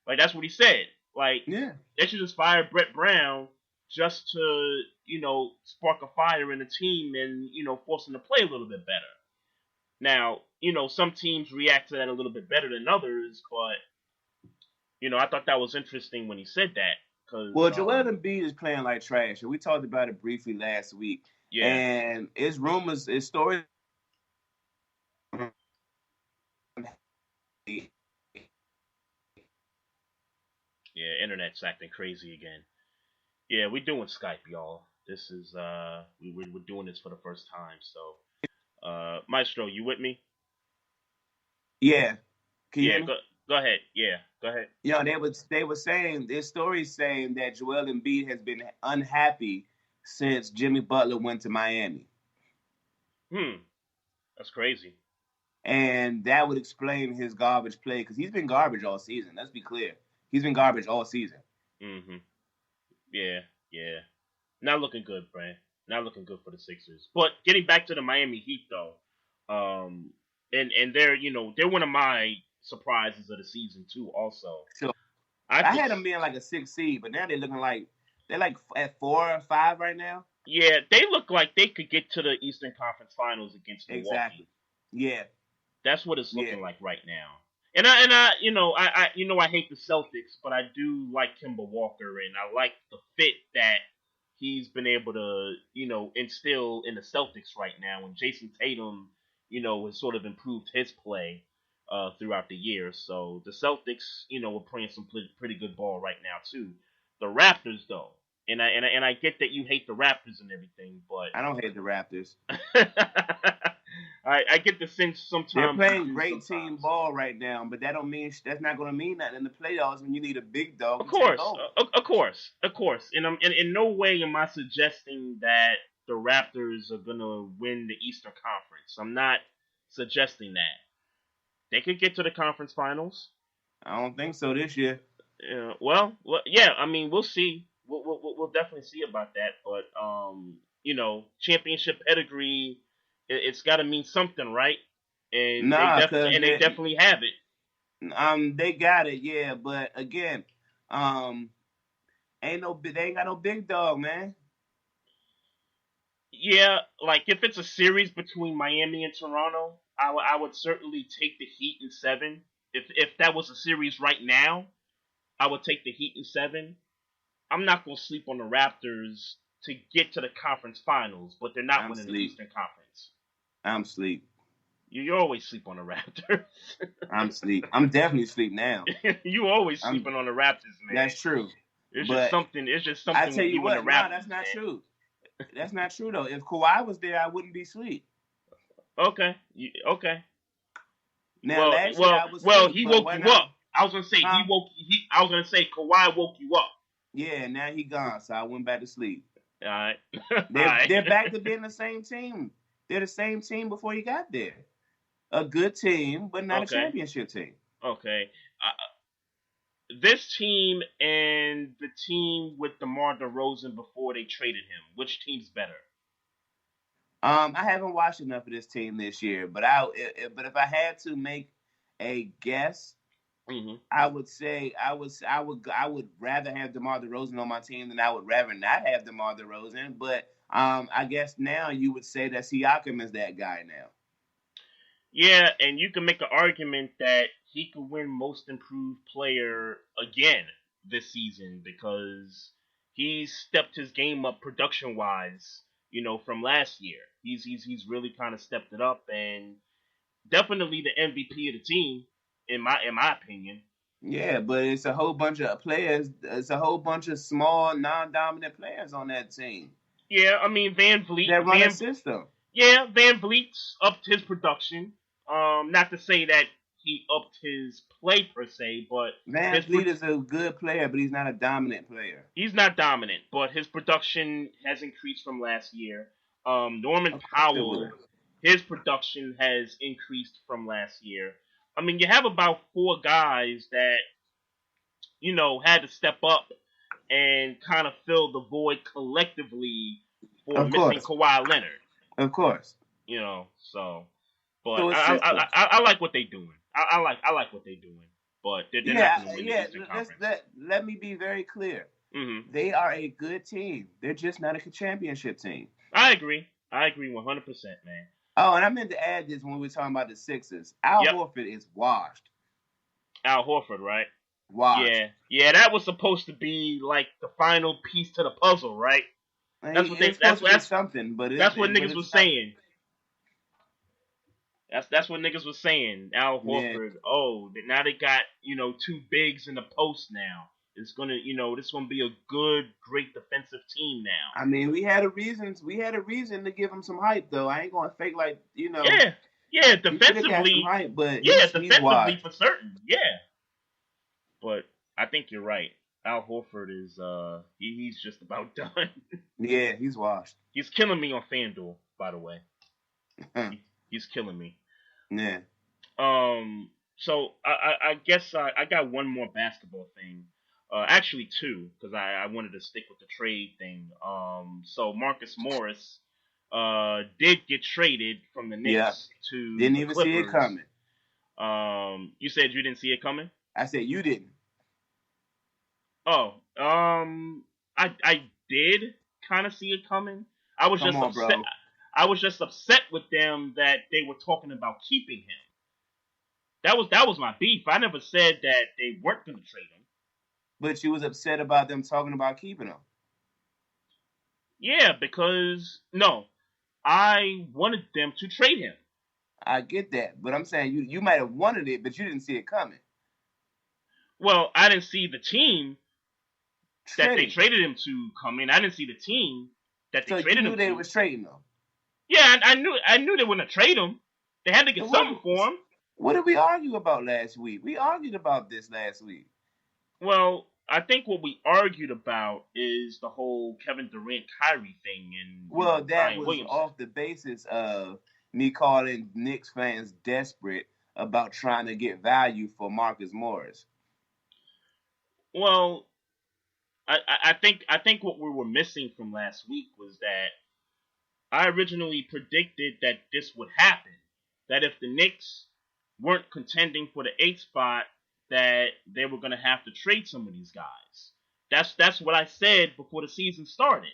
Like, that's what he said. Like, they should just fire Brett Brown just to, you know, spark a fire in the team and, you know, force them to play a little bit better. Now, you know, some teams react to that a little bit better than others, but, you know, I thought that was interesting when he said that because Joel Embiid is playing like trash, and we talked about it briefly last week. Yeah. And it's rumors, it's stories. Yeah, internet's acting crazy again. Yeah, we're doing Skype, y'all. This is we're doing this for the first time. So, Maestro, you with me? Yeah, can you Yeah, hear me? go ahead. Yeah, go ahead. They were saying there's stories saying that Joel Embiid has been unhappy since Jimmy Butler went to Miami. That's crazy. And that would explain his garbage play because he's been garbage all season. Let's be clear, he's been garbage all season. Yeah. Not looking good, Brad. Not looking good for the Sixers. But getting back to the Miami Heat, though, and they're one of my surprises of the season too. Also, so I had them being like a 6 seed, but now they're looking like they're like at 4 or 5 right now. Yeah, they look like they could get to the Eastern Conference Finals against Milwaukee. Exactly. Yeah. That's what it's looking like right now. And I hate the Celtics, but I do like Kemba Walker, and I like the fit that he's been able to, instill in the Celtics right now. And Jason Tatum, has sort of improved his play throughout the year. So the Celtics, are playing some pretty good ball right now too. The Raptors, though, and I get that you hate the Raptors and everything, but I don't hate the Raptors. I get the sense sometimes they're playing great team ball right now, but that's not going to mean nothing in the playoffs when you need a big dog. Of course. And in no way am I suggesting that the Raptors are going to win the Eastern Conference. I'm not suggesting that. They could get to the conference finals. I don't think so this year. Well, yeah. I mean, we'll see. We'll definitely see about that. But championship pedigree. It's got to mean something, right? And they definitely have it. They got it, yeah. But again, they ain't got no big dog, man. Yeah, like if it's a series between Miami and Toronto, I would certainly take the Heat in 7. If that was a series right now, I would take the Heat in 7. I'm not gonna sleep on the Raptors to get to the conference finals, but they're not winning the Eastern Conference. I'm asleep. You always sleep on the Raptors. I'm asleep. I'm definitely asleep now. You always sleeping on the Raptors, man. That's true. It's just something. I tell you what, the Raptors, that's not true. That's not true though. If Kawhi was there, I wouldn't be asleep. Okay. Now, last year I was he woke you up. I was gonna say I was gonna say Kawhi woke you up. Yeah, now he gone, so I went back to sleep. All right. They're back to being the same team. They're the same team before you got there. A good team, but not a championship team. Okay. This team and the team with DeMar DeRozan before they traded him, which team's better? I haven't watched enough of this team this year, but if I had to make a guess, I would say I would rather have DeMar DeRozan on my team than I would rather not have DeMar DeRozan. But I guess now you would say that Siakam is that guy now. Yeah, and you can make an argument that he could win Most Improved Player again this season because he's stepped his game up production-wise, from last year. He's really kind of stepped it up and definitely the MVP of the team, in my opinion. Yeah, but it's a whole bunch of players. It's a whole bunch of small, non-dominant players on that team. Yeah, I mean Van Vliet. That run a system. Yeah, Van Vliet's upped his production. Not to say that he upped his play per se, but Van Vliet is a good player, but he's not a dominant player. He's not dominant, but his production has increased from last year. Norman Powell, his production has increased from last year. I mean, you have about 4 guys that, had to step up and kind of fill the void collectively for missing Kawhi Leonard. Of course. So. But I like what they're doing. I like what they're doing. But they're not going to win the Eastern Conference. Let me be very clear. Mm-hmm. They are a good team. They're just not a championship team. I agree 100%, man. Oh, and I meant to add this when we were talking about the Sixers. Al Horford is washed. Al Horford, right? Washed. Yeah, that was supposed to be like the final piece to the puzzle, right? That's what It's supposed to be something, but that's what but niggas it's was not. saying. That's what niggas was saying. Al Yeah. Horford. Oh, now they got two bigs in the post now. It's gonna this gonna be a good, great defensive team now. I mean, we had a reason. We had a reason to give him some hype, though. I ain't gonna fake like Yeah, he should have got some defensively, hype, but yeah, he's defensively washed. for certain, yeah. But I think you're right. Al Horford is he's just about done. Yeah, he's washed. He's killing me on FanDuel, by the way. He's killing me. Yeah. So I guess I got one more basketball thing. Actually two, because I wanted to stick with the trade thing. So Marcus Morris did get traded from the Knicks to Didn't the even Clippers. see it coming. You said you didn't see it coming? I said you didn't. Oh, I did kind of see it coming. I was just upset. Bro. I was just upset with them that they were talking about keeping him. That was my beef. I never said that they weren't going to trade him. But you was upset about them talking about keeping him. Yeah, because I wanted them to trade him. I get that, but I'm saying you might have wanted it, but you didn't see it coming. Well, I didn't see the team that they traded him to come in. I didn't see the team that they traded him to. So you knew they was trading him? Yeah, I knew they wouldn't trade him. They had to get something for him. What did we argue about last week? We argued about this last week. Well, I think what we argued about is the whole Kevin Durant Kyrie thing, and that was off the basis of me calling Knicks fans desperate about trying to get value for Marcus Morris. Well, I think what we were missing from last week was that I originally predicted that this would happen. That if the Knicks weren't contending for the 8th spot, that they were going to have to trade some of these guys. That's what I said before the season started.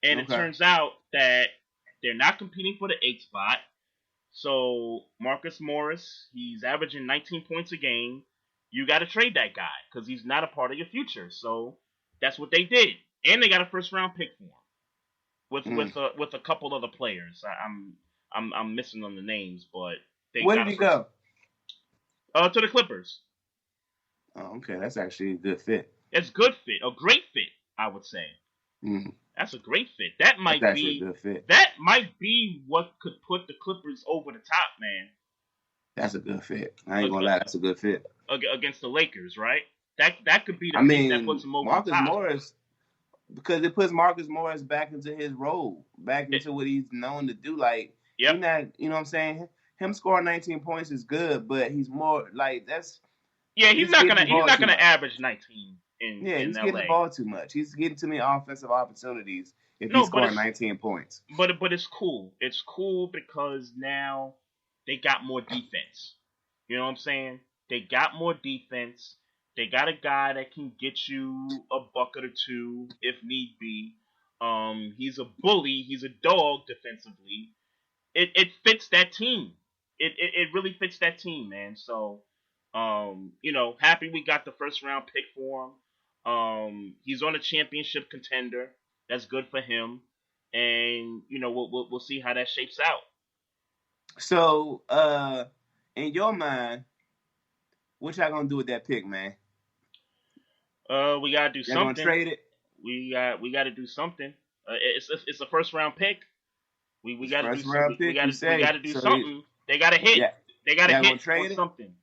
And It turns out that they're not competing for the 8th spot. So Marcus Morris, he's averaging 19 points a game. You got to trade that guy because he's not a part of your future. So that's what they did. And they got a first-round pick for him with a couple other players. I'm missing on the names, but where did he go? To the Clippers. Oh, okay. That's actually a good fit. It's a good fit. A great fit, I would say. That's a great fit. That might be a good fit. That might be what could put the Clippers over the top, man. That's a good fit. I ain't gonna lie, that's a good fit. Against the Lakers, right? That could be the thing that puts them over the top. Marcus Morris, because it puts Marcus Morris back into his role, back into what he's known to do. Like, he's not, you know what I'm saying? Him scoring 19 points is good, but he's more like that's. Yeah, he's not gonna average 19 in he's LA. Getting the ball too much. He's getting too many offensive opportunities if he's scoring 19 points. But it's cool. It's cool because now they got more defense. You know what I'm saying? They got more defense. They got a guy that can get you a bucket or two if need be. He's a bully. He's a dog defensively. It fits that team. It really fits that team, man. So, happy we got the first round pick for him. He's on a championship contender. That's good for him. And, we'll see how that shapes out. So, in your mind, what y'all gonna do with that pick, man? We gotta do something. Gonna trade it? We gotta do something. It's a first round pick. We gotta do something. We gotta do something. They gotta hit. Yeah. They gotta hit for something.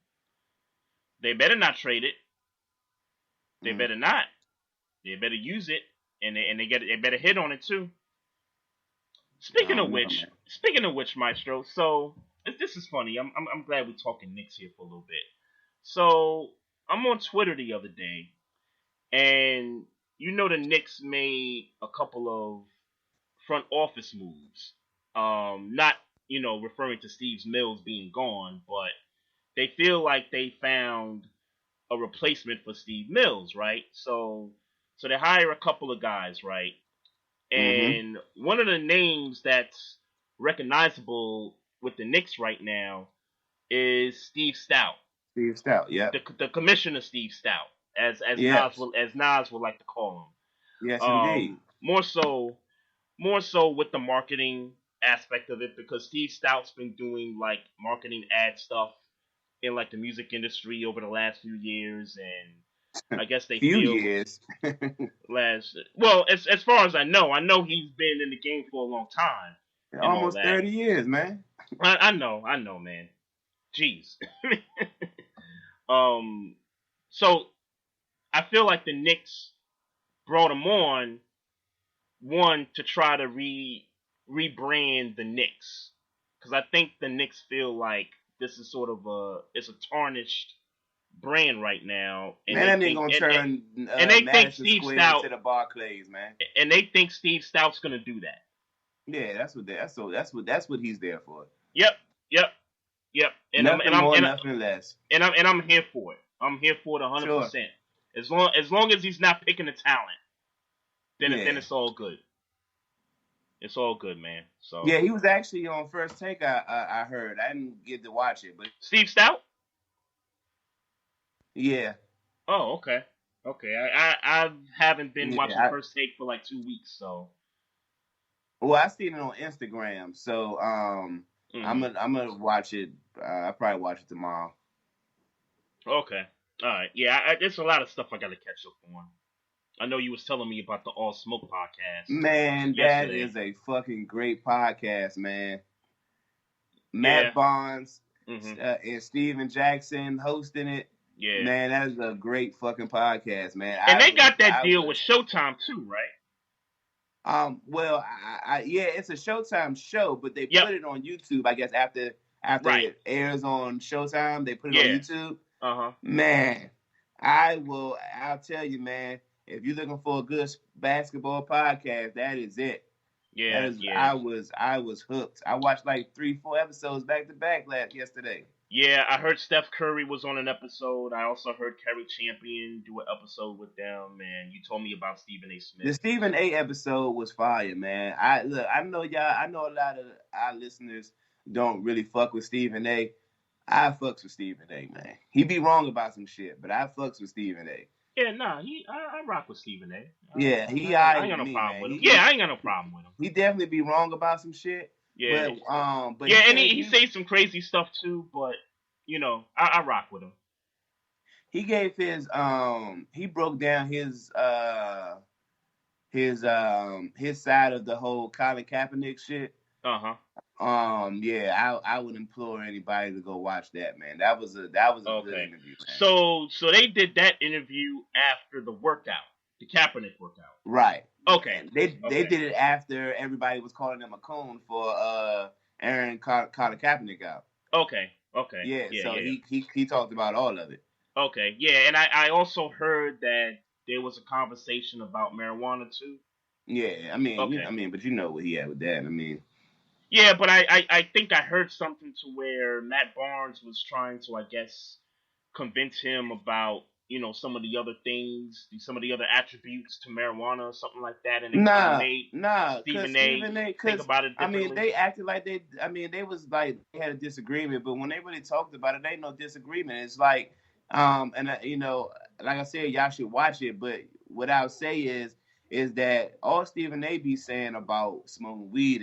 They better not trade it. They better not. They better use it, and they better hit on it too. Speaking of which, Maestro. So this is funny. I'm glad we're talking Knicks here for a little bit. So I'm on Twitter the other day, and the Knicks made a couple of front office moves. Not referring to Steve Mills being gone, but they feel like they found a replacement for Steve Mills, right? So they hire a couple of guys, right? And one of the names that's recognizable with the Knicks right now is Steve Stout. Steve Stout, yeah. The commissioner, Steve Stout. as Yes. Nas would like to call Yes, him. indeed. More so with the marketing aspect of it, because Steve Stout's been doing like marketing ad stuff in like the music industry over the last few years, and I guess they Few feel years. as far as I know he's been in the game for a long time and all Almost that. 30 years, man. I know, man. Jeez. So I feel like the Knicks brought him on one to try to rebrand the Knicks, because I think the Knicks feel like this is sort of it's a tarnished brand right now, and Man, that nigga gonna turn Madison Square into the Barclays, man. And they think Steve Stout's gonna do that. Yeah, that's what he's there for. Yep. And nothing more, nothing less. And I'm here for it. I'm here for it 100%. Sure. As long as he's not picking the talent, then it's all good. It's all good, man. So yeah, he was actually on First Take. I heard. I didn't get to watch it, but Steve Stout. Yeah. Oh, okay. I haven't been watching First Take for like 2 weeks, so. Well, I seen it on Instagram, so I'm gonna watch it. I'll probably watch it tomorrow. Okay. All right. Yeah, there's a lot of stuff I gotta catch up on. I know you was telling me about the All Smoke podcast. Man, yesterday. That is a fucking great podcast, man. Matt Barnes and Steven Jackson hosting it. Yeah. Man, that is a great fucking podcast, man. And they got that deal with Showtime too, right? Well, yeah, it's a Showtime show, but they put it on YouTube, I guess, after it airs on Showtime, they put it on YouTube. Man, I'll tell you, man, if you're looking for a good basketball podcast, that is it. Yeah, I was hooked. I watched like 3-4 episodes back to back yesterday. Yeah, I heard Steph Curry was on an episode. I also heard Kerry Champion do an episode with them, and you told me about Stephen A. Smith. The Stephen A. episode was fire, man. I know a lot of our listeners don't really fuck with Stephen A. I fucks with Stephen A. man. He be wrong about some shit, but I fucks with Stephen A. Yeah, I rock with Stephen A. I ain't got no problem with him. I ain't got no problem with him. He definitely be wrong about some shit. Yeah, but and he says some crazy stuff too. But I rock with him. He gave his he broke down his side of the whole Colin Kaepernick shit. Yeah, I would implore anybody to go watch that, man. That was a good interview, man. So they did that interview after the workout, the Kaepernick workout. Right. Okay. They did it after everybody was calling him a coon for airing Colin Kaepernick out. Okay. Yeah, he talked about all of it. Okay. Yeah, and I also heard that there was a conversation about marijuana too. Yeah, I mean, but you know what he had with that. I mean. Yeah, but I think I heard something to where Matt Barnes was trying to, I guess, convince him about, some of the other things, some of the other attributes to marijuana or something like that. And Stephen A. think about it differently. I mean, they acted like they had a disagreement, but when they really talked about it, they ain't no disagreement. It's like, like I said, y'all should watch it, but what I'll say is that all Stephen A. be saying about smoking weed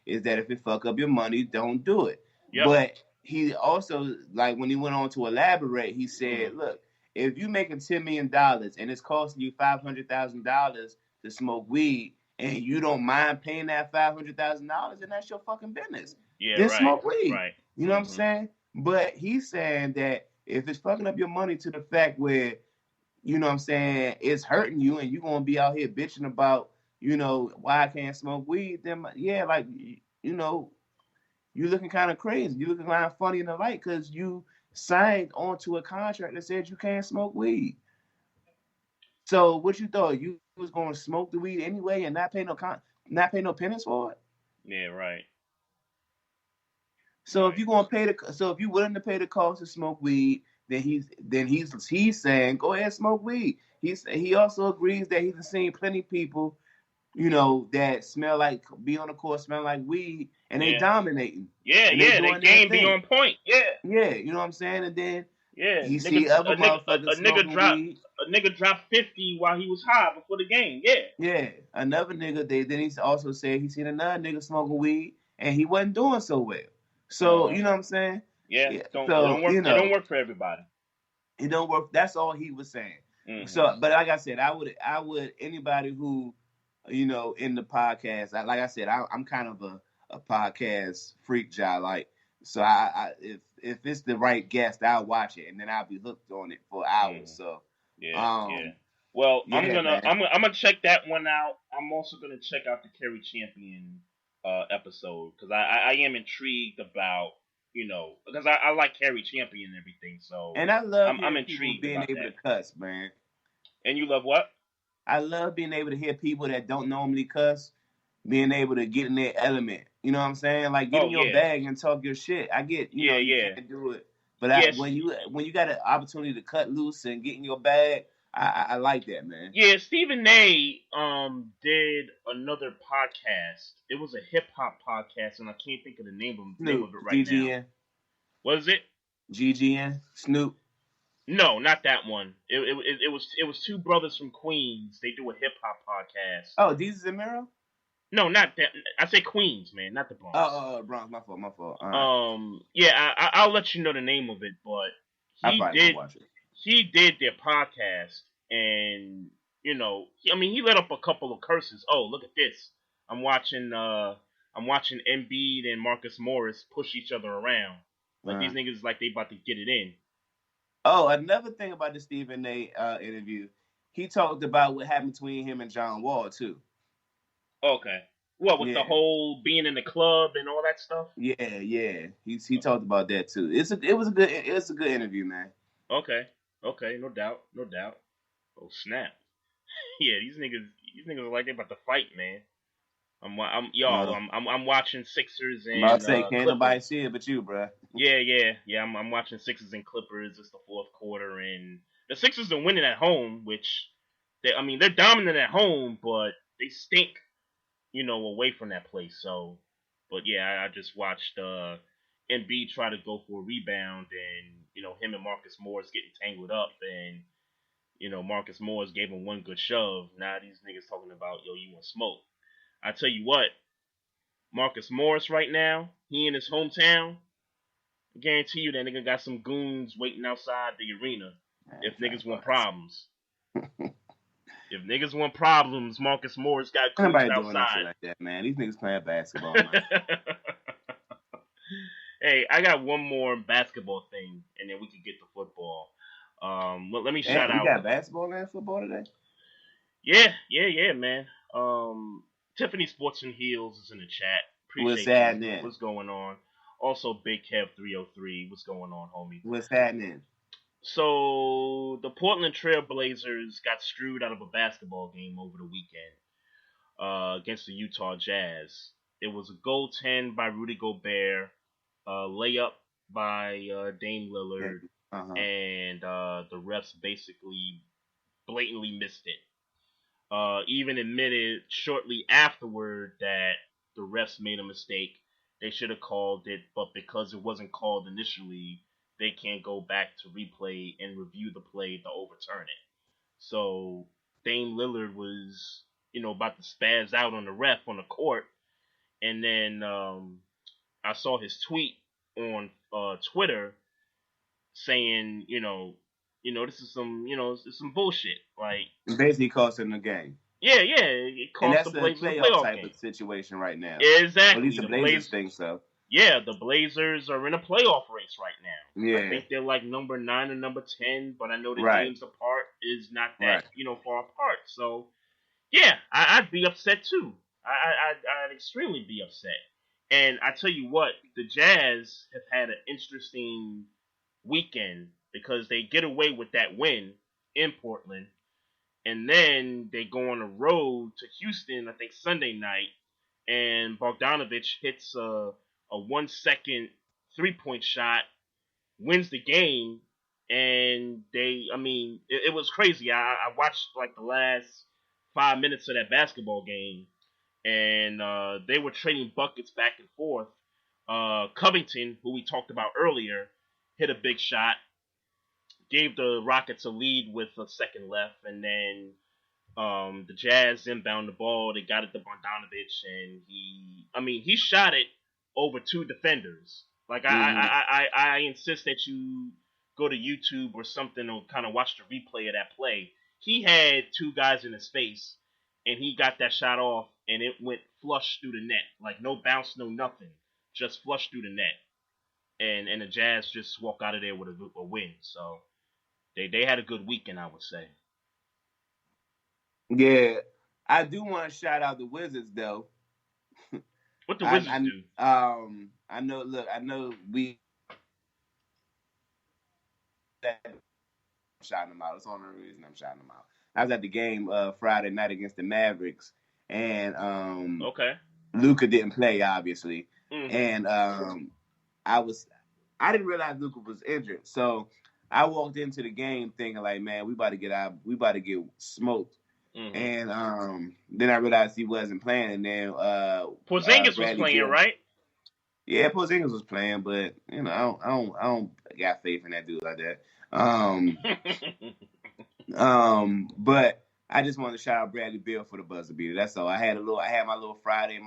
is that if it fuck up your money, don't do it. Yep. But he also, like, when he went on to elaborate, he said, look, if you're making $10 million and it's costing you $500,000 to smoke weed and you don't mind paying that $500,000, then that's your fucking business. Yeah, then smoke weed. Right. You know what I'm saying? But he's saying that if it's fucking up your money to the fact where, you know what I'm saying, it's hurting you and you're going to be out here bitching about, why I can't smoke weed, then, you're looking kind of crazy. You're looking kind of funny in the light because you signed onto a contract that said you can't smoke weed. So what you thought? You was going to smoke the weed anyway and not pay no pennies for it? Yeah, right. So if you're going to if you're willing to pay the cost to smoke weed, then he's saying go ahead and smoke weed. He also agrees that he's seen plenty of people, that be on the court smell like weed, and they dominating. Yeah, they game be on point. Yeah. Yeah, you know what I'm saying? And then Yeah, He see other motherfuckers smoking weed. a nigga dropped 50 while he was high before the game. Yeah. Yeah, another nigga. Then he also said he seen another nigga smoking weed, and he wasn't doing so well. So you know what I'm saying? Yeah. Yeah. It don't So work. It don't work for everybody. it don't work. That's all he was saying. So, but like I said, I would anybody who, in the podcast. Like I said, I'm kind of a podcast freak, like. So if it's the right guest, I'll watch it, and then I'll be hooked on it for hours. So yeah. Well, yeah, I'm gonna check that one out. I'm also gonna check out the Kerry Champion episode because I am intrigued about because I like Kerry Champion and everything. So and I love I'm hearing people intrigued being about able that. to cuss, man. And you love what? I love being able to hear people that don't normally cuss being able to get in their element. You know what I'm saying? Like get in your bag and talk your shit. I get you can't do it, but when you got an opportunity to cut loose and get in your bag, I like that, man. Yeah, Stephen A. Did another podcast. It was a hip hop podcast, and I can't think of the name of it right now. What is it? GGN Snoop. No, not that one. It was two brothers from Queens. They do a hip hop podcast. Oh, Jesus and Mero? No, not that. I say Queens, man, not the Bronx. Oh, Bronx. My fault. Yeah, I'll let you know the name of it, but he did their podcast, and he let up a couple of curses. Oh, look at this! I'm watching Embiid and Marcus Morris push each other around. Like these niggas, like they about to get it in. Oh, another thing about the Stephen A. Interview, he talked about what happened between him and John Wall too. Okay. What with the whole being in the club and all that stuff? Yeah. He talked about that too. It's a good interview, man. Okay, no doubt. Oh snap! Yeah, these niggas are like they about to fight, man. I'm watching Sixers and I'm about to say, can't Clippers. nobody see it but you, bro. Yeah. I'm watching Sixers and Clippers. It's the fourth quarter, and the Sixers are winning at home, which they're dominant at home, but they stink, away from that place. So, but yeah, I just watched Embiid try to go for a rebound, and him and Marcus Morris getting tangled up, and Marcus Morris gave him one good shove. Now these niggas talking about you want smoke. I tell you what, Marcus Morris right now, he in his hometown. I guarantee you that nigga got some goons waiting outside the arena. If niggas want problems. If niggas want problems, Marcus Morris got goons outside. Nobody doing that shit like that, man. These niggas playing basketball, man. Hey, I got one more basketball thing, and then we can get to football. Well, let me shout out. You got basketball and football today? Yeah, man. Tiffany Sports and Heels is in the chat. Appreciate you. What's going on? Also, Big Kev 303. What's going on, homie? What's happening? So the Portland Trail Blazers got screwed out of a basketball game over the weekend against the Utah Jazz. It was a goaltend by Rudy Gobert, layup by Dame Lillard, and the refs basically blatantly missed it. Even admitted shortly afterward that the refs made a mistake. They should have called it, but because it wasn't called initially, they can't go back to replay and review the play to overturn it. So Dame Lillard was, about to spaz out on the ref on the court, and then I saw his tweet on Twitter saying, this is some, it's some bullshit. Like basically costing the game. Yeah, it cost the Blazers a playoff type game. Of situation right now. Exactly. At least the Blazers think so. Yeah, the Blazers are in a playoff race right now. Yeah. I think they're like number 9 and number 10, but I know the games apart is not that, far apart. So, yeah, I'd be upset too. I'd extremely be upset. And I tell you what, the Jazz have had an interesting weekend because they get away with that win in Portland. And then they go on a road to Houston, I think Sunday night, and Bogdanovich hits a 1-second 3-point shot, wins the game, and it was crazy. I watched like the last 5 minutes of that basketball game, and they were trading buckets back and forth. Covington, who we talked about earlier, hit a big shot. gave the Rockets a lead with a second left, and then the Jazz inbound the ball. They got it to Bogdanovich, and he shot it over two defenders. Like I insist that you go to YouTube or something or kind of watch the replay of that play. He had two guys in his face, and he got that shot off, and it went flush through the net. Like no bounce, no nothing, just flush through the net. And the Jazz just walk out of there with a win. So they had a good weekend, I would say. Yeah, I do want to shout out the Wizards though. What the Wizards do? I know we shouting them out. It's the only reason I'm shouting them out. I was at the game Friday night against the Mavericks, and okay, Luka didn't play obviously, mm-hmm. and I didn't realize Luka was injured, so I walked into the game thinking like, man, we about to get smoked. Mm-hmm. And then I realized he wasn't playing, and then Porzingis was playing, right? Yeah, Porzingis was playing, but you know, I don't got faith in that dude like that. But I just want to shout out Bradley Beal for the buzzer beater. That's all. I had my little Friday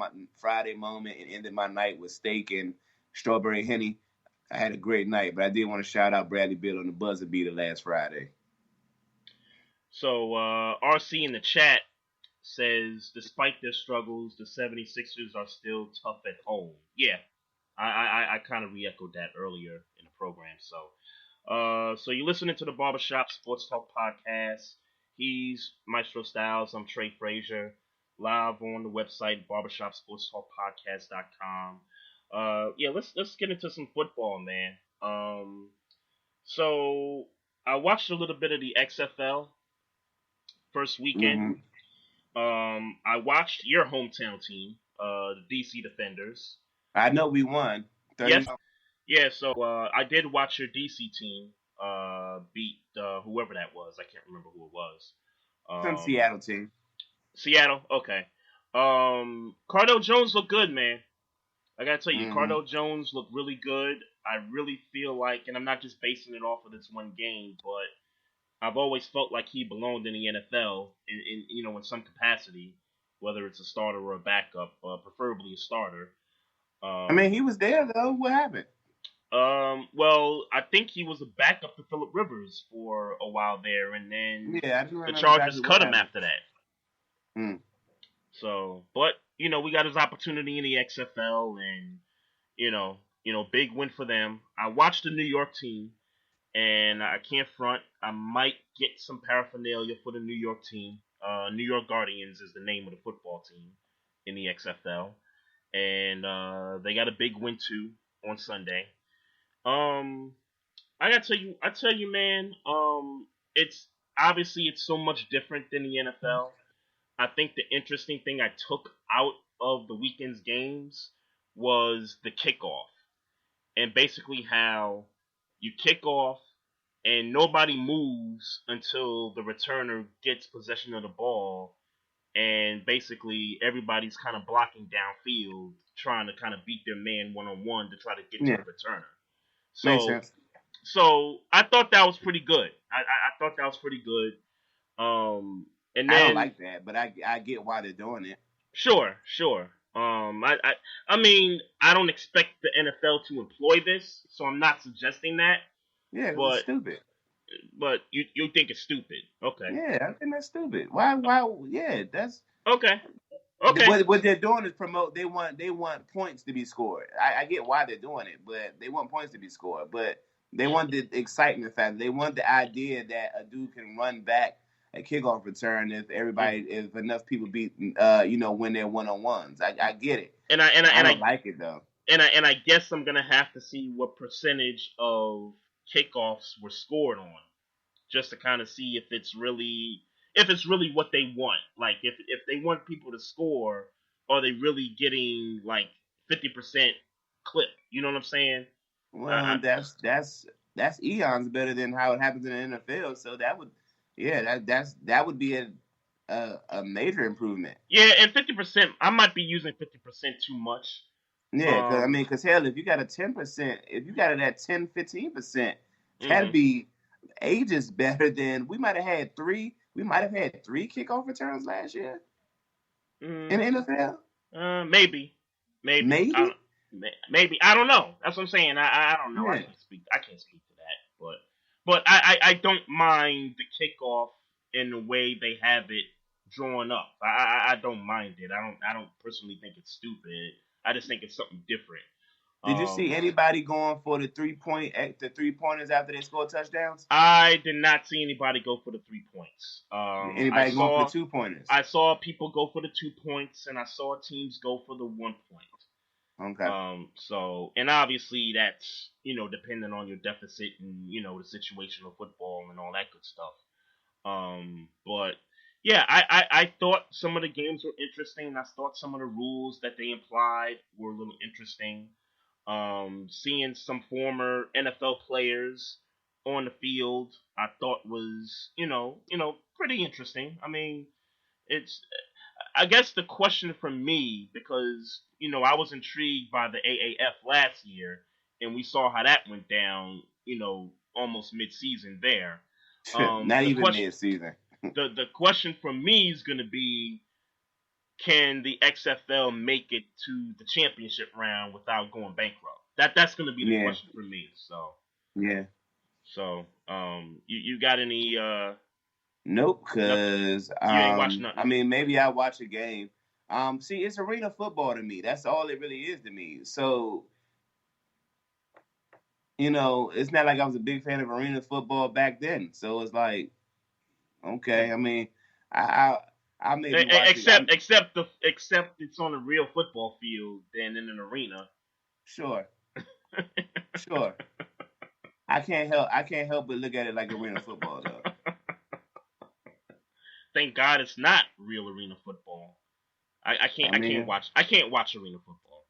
moment and ended my night with steak and strawberry Henny. I had a great night, but I did want to shout out Bradley Beal on the buzzer beater last Friday. So, RC in the chat says, despite their struggles, the 76ers are still tough at home. Yeah, I kind of re-echoed that earlier in the program. So you're listening to the Barbershop Sports Talk Podcast. He's Maestro Styles. I'm Trey Frazier. Live on the website, barbershopsportstalkpodcast.com. Yeah, let's get into some football, man. So I watched a little bit of the XFL. First weekend, I watched your hometown team, the DC Defenders. I know we won. Yes. Yeah, so I did watch your DC team beat whoever that was. I can't remember who it was. Some Seattle team. Seattle, okay. Cardell Jones looked good, man. I gotta tell you, Cardell Jones looked really good. I really feel like, and I'm not just basing it off of this one game, but I've always felt like he belonged in the NFL in some capacity, whether it's a starter or a backup, preferably a starter. He was there though. What happened? Well, I think he was a backup to Phillip Rivers for a while there, and then the Chargers cut him after that. So, but we got his opportunity in the XFL, and big win for them. I watched the New York team. And I can't front. I might get some paraphernalia for the New York team. New York Guardians is the name of the football team in the XFL. And they got a big win, too, on Sunday. I tell you, man, it's so much different than the NFL. I think the interesting thing I took out of the weekend's games was the kickoff. And basically how you kick off, and nobody moves until the returner gets possession of the ball, and basically everybody's kind of blocking downfield, trying to kind of beat their man one-on-one to try to get to the returner. Makes sense. So I thought that was pretty good. I thought that was pretty good. And then, I don't like that, but I get why they're doing it. Sure. I don't expect the NFL to employ this, so I'm not suggesting that. Yeah, it's stupid. But you think it's stupid? Okay. Yeah, I think that's stupid. Why? Yeah, that's okay. What they're doing is promote. They want points to be scored. I get why they're doing it, but they want points to be scored. But they want the excitement factor. They want the idea that a dude can run back a kickoff return if enough people beat when they're one-on-ones. I get it. And I don't like it though. And I guess I'm gonna have to see what percentage of kickoffs were scored on, just to kind of see if it's really what they want. Like if they want people to score, are they really getting like 50% clip? You know what I'm saying? Well, that's eons better than how it happens in the NFL. So that would be a major improvement. Yeah, and 50%, I might be using 50% too much. Yeah, because hell, if you got a 10%, if you got it at 10, 15%, that'd be age is better than we might have had three. We might have had three kickoff returns last year in the NFL. Maybe. Maybe. Maybe I don't know. That's what I'm saying. I don't know. Yeah. I can't speak to that. But I don't mind the kickoff in the way they have it drawn up. I don't mind it. I don't personally think it's stupid. I just think it's something different. Did you see anybody going for the 3-pointers after they score touchdowns? I did not see anybody go for the 3 points. Anybody going for the 2-pointers? I saw people go for the 2 points, and I saw teams go for the 1 point. Okay. So, and obviously that's, depending on your deficit and, the situation of football and all that good stuff. But yeah, I thought some of the games were interesting. I thought some of the rules that they implied were a little interesting. Seeing some former NFL players on the field, I thought was, pretty interesting. I mean, I guess the question for me, because, I was intrigued by the AAF last year, and we saw how that went down, almost mid-season there. Not even mid-season. The question for me is going to be, can the XFL make it to the championship round without going bankrupt? That's going to be the question for me. So yeah. So you got any? Nope, because you ain't watched nothing. I mean, maybe I watch a game. See, it's arena football to me. That's all it really is to me. So, it's not like I was a big fan of arena football back then. So it's like, okay, I mean, I maybe except it's on a real football field than in an arena. Sure. Sure. I can't help but look at it like arena football though. Thank God it's not real arena football. I can't watch arena football.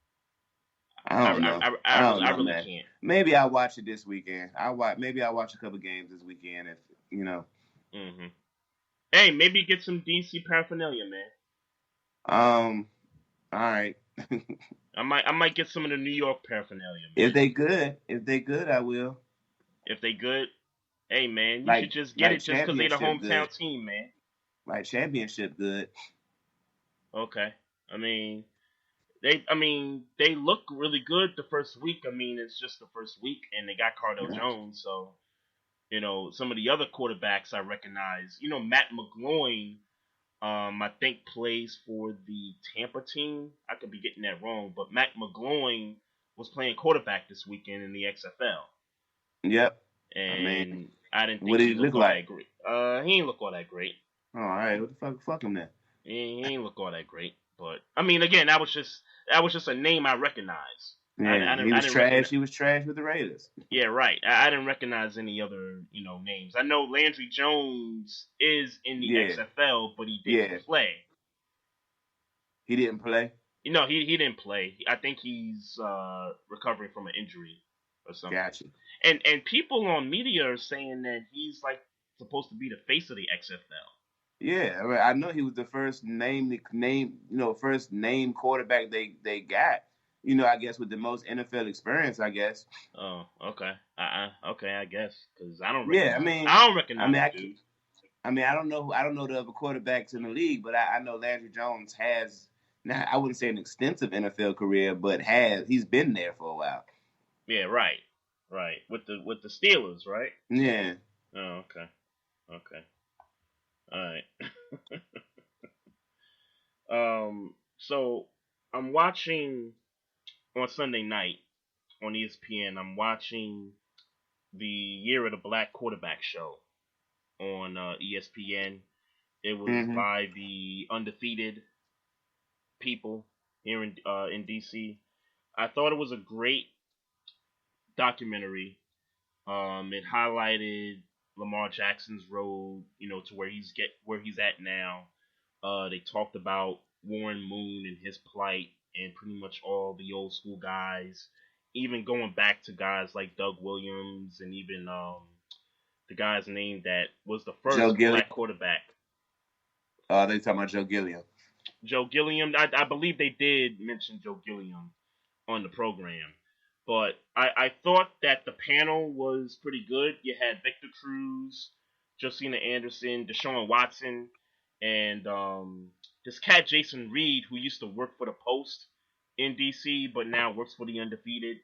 I don't know. I really can't. Maybe I'll watch it this weekend. Maybe I'll watch a couple games this weekend if Mm-hmm. Hey, maybe get some DC paraphernalia, man. All right. I might get some of the New York paraphernalia, man. If they good, I will. If they good, hey man, you should just get it just because they're the hometown team, man. Like championship good. Okay. I mean, they look really good the first week. I mean, it's just the first week, and they got Cardell Jones, so some of the other quarterbacks I recognize. Matt McGloin, I think plays for the Tampa team. I could be getting that wrong, but Matt McGloin was playing quarterback this weekend in the XFL. Yep. And I didn't think what did he look like? That great. He ain't look all that great. All right, what the fuck him then? He ain't look all that great. But I mean, again, that was just a name I recognize. Yeah, he was trash. He was trash with the Raiders. Yeah, right. I didn't recognize any other names. I know Landry Jones is in the XFL, but he didn't play. He didn't play? He didn't play. I think he's recovering from an injury or something. Gotcha. And people on media are saying that he's like supposed to be the face of the XFL. Yeah, I know he was the first first name quarterback they got. I guess with the most NFL experience, I guess. Oh, okay. Okay, I guess because I don't. I don't recognize. Dude. I don't know. I don't know the other quarterbacks in the league, but I know Landry Jones has. Now, I wouldn't say an extensive NFL career, but he's been there for a while. Yeah, right. With the Steelers, right? Yeah. Oh, okay. All right. So I'm watching on Sunday night on ESPN. I'm watching the Year of the Black Quarterback show on ESPN. It was by the undefeated people here in DC. I thought it was a great documentary. It highlighted Lamar Jackson's road, to where he's at now. They talked about Warren Moon and his plight, and pretty much all the old school guys, even going back to guys like Doug Williams, and even the guy's name that was the first black quarterback. They talking about Joe Gilliam. Joe Gilliam, I believe they did mention Joe Gilliam on the program. But I thought that the panel was pretty good. You had Victor Cruz, Josina Anderson, Deshaun Watson, and this cat Jason Reed, who used to work for the Post in DC, but now works for the Undefeated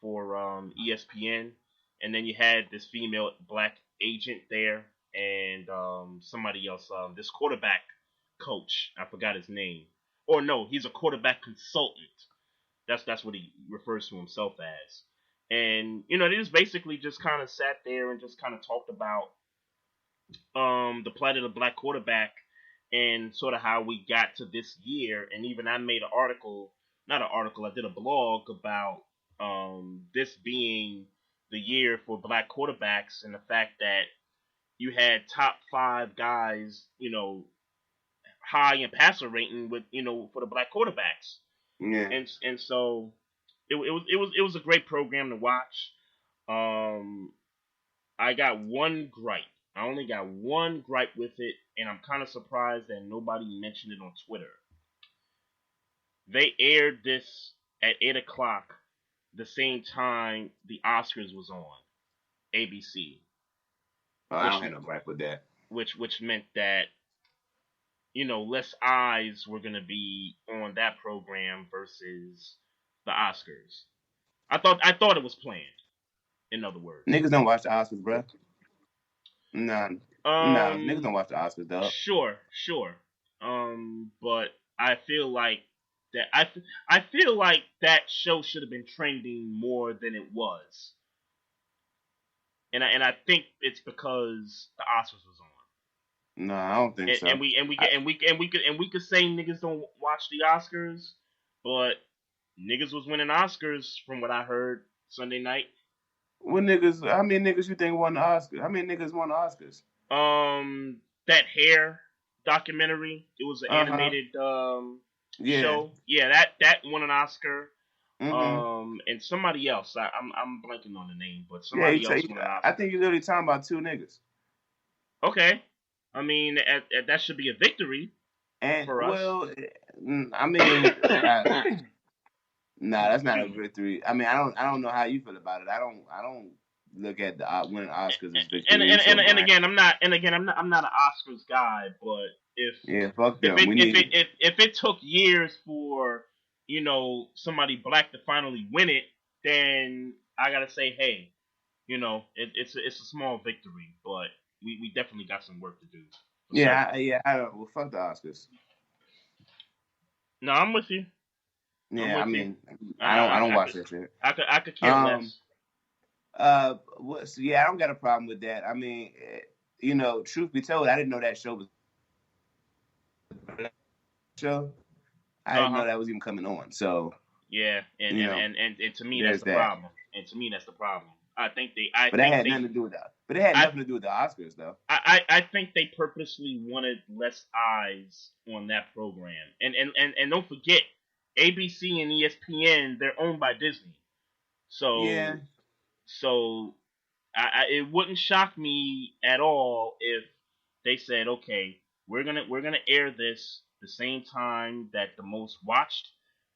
for ESPN. And then you had this female black agent there, and somebody else, this quarterback coach. I forgot his name. Or no, he's a quarterback consultant. That's what he refers to himself as. And they just basically just kind of sat there and just kind of talked about the plight of the black quarterback and sort of how we got to this year. And even I made an article, not an article, I did a blog about this being the year for black quarterbacks and the fact that you had top 5 guys, high in passer rating with, for the black quarterbacks. Yeah. And so it was a great program to watch. I got one gripe. I only got one gripe with it, and I'm kind of surprised that nobody mentioned it on Twitter. They aired this at 8 o'clock, the same time the Oscars was on ABC. Oh, I don't have no gripe with that. Which meant that less eyes were gonna be on that program versus the Oscars. I thought it was planned. In other words, niggas don't watch the Oscars, bro. Nah, niggas don't watch the Oscars, dog. Sure. But I feel like that. I feel like that show should have been trending more than it was, and I think it's because the Oscars was on. No, I don't think so. And we could say niggas don't watch the Oscars, but niggas was winning Oscars from what I heard Sunday night. What niggas? How many niggas you think won the Oscars? How many niggas won the Oscars? That Hair documentary. It was an animated show. Yeah, that won an Oscar. Mm-hmm. And somebody else. I'm blanking on the name, but somebody else won an Oscar. I think you're literally talking about 2 niggas. Okay. I mean, that should be a victory for us. Well, I mean, nah, that's not a victory. I mean, I don't know how you feel about it. I don't look at the winning Oscars as victory. And again, I'm not an Oscars guy, but if it took years for somebody black to finally win it, then I gotta say, hey, it's a small victory, but we definitely got some work to do. Well, fuck the Oscars. No, I'm with you. Yeah, I don't watch that shit. I could care less. I don't got a problem with that. I mean, truth be told, I didn't know that show was show. I didn't know that was even coming on. So yeah, and to me that's the problem. And to me that's the problem. I think they. But it had nothing to do with that. But it had nothing to do with the Oscars, though. I think they purposely wanted less eyes on that program. And don't forget, ABC and ESPN, they're owned by Disney. So yeah. So it wouldn't shock me at all if they said, okay, we're gonna air this the same time that the most watched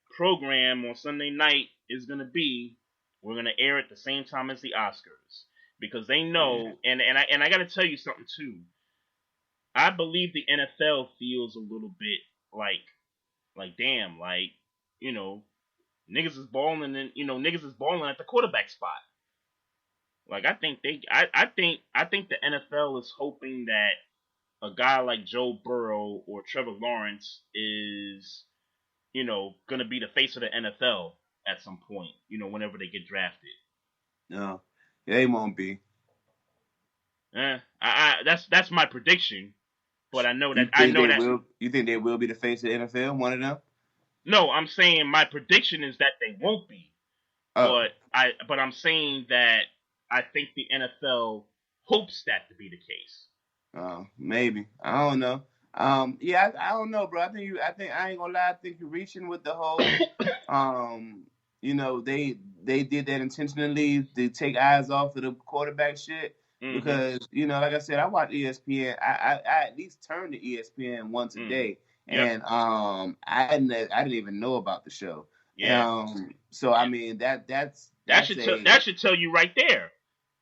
program on Sunday night is gonna be. We're gonna air it the same time as the Oscars because they know. Yeah. And I gotta tell you something too. I believe the NFL feels a little bit like damn, niggas is balling and niggas is balling at the quarterback spot. Like I think the NFL is hoping that a guy like Joe Burrow or Trevor Lawrence is gonna be the face of the NFL at some point, whenever they get drafted. No, they won't be. That's my prediction, but I know that You think they will be the face of the NFL? One of them? No, I'm saying my prediction is that they won't be. Oh. But I'm saying that I think the NFL hopes that to be the case. Maybe. I don't know. I don't know, bro. I I ain't gonna lie. I think you're reaching with the whole. They did that intentionally to take eyes off of the quarterback shit because like I said, I watch ESPN. I at least turn to ESPN once a day, and I didn't even know about the show. Yeah. So I mean that's That should tell you right there.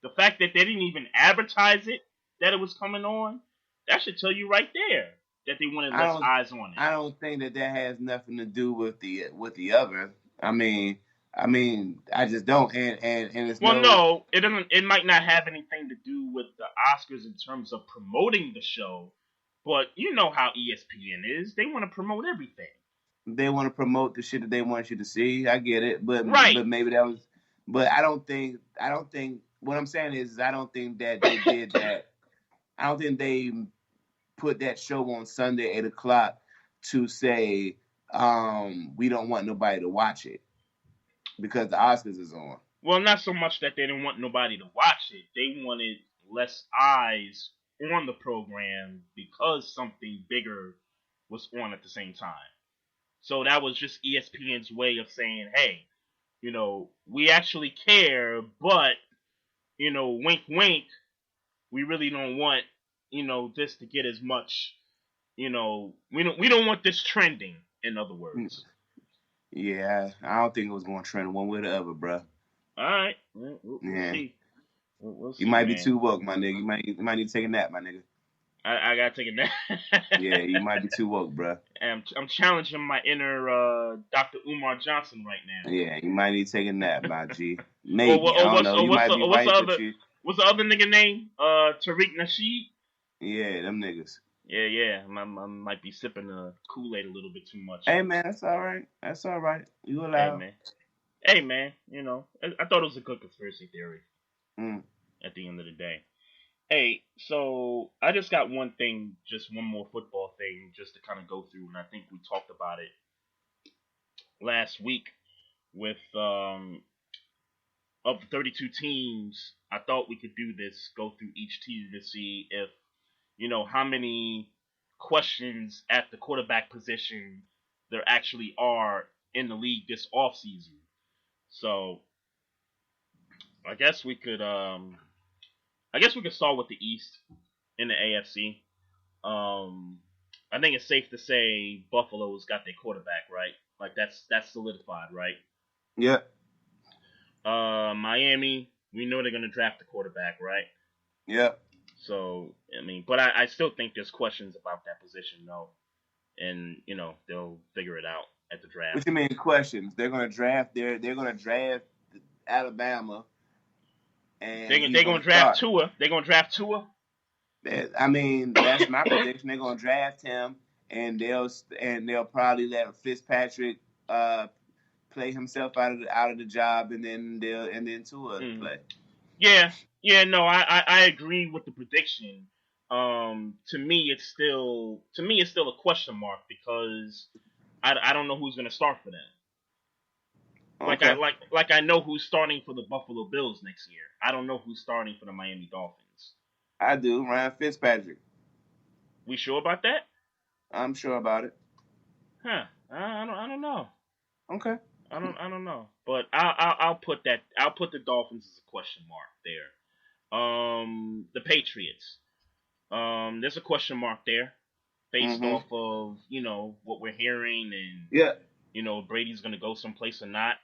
The fact that they didn't even advertise it, that it was coming on, that should tell you right there that they wanted less eyes on it. I don't think that has nothing to do with the other. I mean, I just don't. And it's no, it doesn't. It might not have anything to do with the Oscars in terms of promoting the show, but you know how ESPN is. They want to promote everything. They want to promote the shit that they want you to see. I get it, but right. But maybe that was. But I don't think. What I'm saying is, I don't think that they did that. I don't think they put that show on Sunday 8:00 to say we don't want nobody to watch it because the Oscars is on. Well, not so much that they didn't want nobody to watch it. They wanted less eyes on the program because something bigger was on at the same time. So that was just ESPN's way of saying, hey, we actually care, but, wink, wink, we really don't want, this to get as much, we don't want this trending, in other words. Yeah, I don't think it was going to trend one way or the other, bro. All right. We'll see. We'll see. You might be too woke, my nigga. You might need to take a nap, my nigga. I gotta take a nap. Yeah, you might be too woke, bro. I'm challenging my inner Dr. Umar Johnson right now. Yeah, you might need to take a nap, my G. Maybe. I don't know. You might be right, what's the other nigga name? Tariq Nasheed? Yeah, them niggas. Yeah. I might be sipping the Kool-Aid a little bit too much. Hey, man, that's all right. You allowed. Hey, man. I thought it was a good conspiracy theory. At the end of the day. Hey, so I just got one more football thing just to kind of go through, and I think we talked about it last week with of the 32 teams. I thought we could do this, go through each team to see if, how many questions at the quarterback position there actually are in the league this offseason. So I guess we could start with the East in the AFC. I think it's safe to say Buffalo's got their quarterback, right? Like that's solidified, right? Yeah. Miami, we know they're gonna draft the quarterback, right? Yeah. So but I still think there's questions about that position, though, and they'll figure it out at the draft. What you mean questions? They're gonna draft. They're gonna draft Alabama. And they're gonna draft Tua. They're gonna draft Tua. I mean, that's my prediction. They're gonna draft him, and they'll probably let Fitzpatrick play himself out of the job, and then Tua play. Yeah. No, I agree with the prediction. To me, it's still a question mark because I don't know who's gonna start for them. Okay. Like I know who's starting for the Buffalo Bills next year. I don't know who's starting for the Miami Dolphins. I do. Ryan Fitzpatrick. We sure about that? I'm sure about it. Huh? I don't know. Okay. I don't know. But I'll put the Dolphins as a question mark there. The Patriots. There's a question mark there, based off of what we're hearing and Brady's gonna go someplace or not.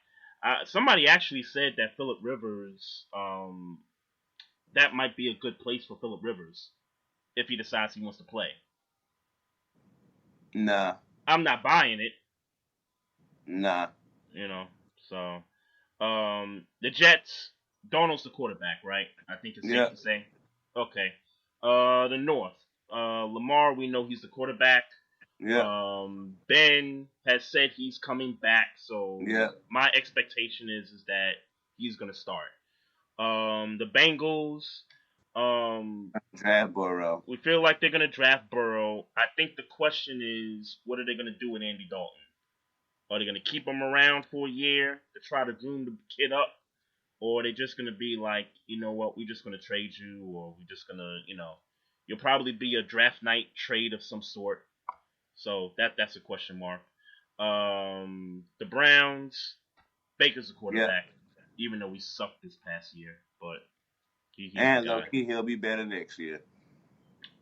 Somebody actually said that Phillip Rivers, that might be a good place for Phillip Rivers if he decides he wants to play. Nah. I'm not buying it. Nah. So the Jets, Darnold's the quarterback, right? I think it's safe to say. Okay. The North, Lamar, we know he's the quarterback. Yeah. Ben has said he's coming back, so my expectation is that he's gonna start. The Bengals, draft Burrow. We feel like they're gonna draft Burrow. I think the question is, what are they gonna do with Andy Dalton? Are they gonna keep him around for a year to try to groom the kid up, or are they just gonna be like, you know what, we're just gonna trade you, or we're just gonna, you'll probably be a draft night trade of some sort. So that's a question mark. The Browns, Baker's the quarterback, even though we sucked this past year. But he's low-key, he'll be better next year.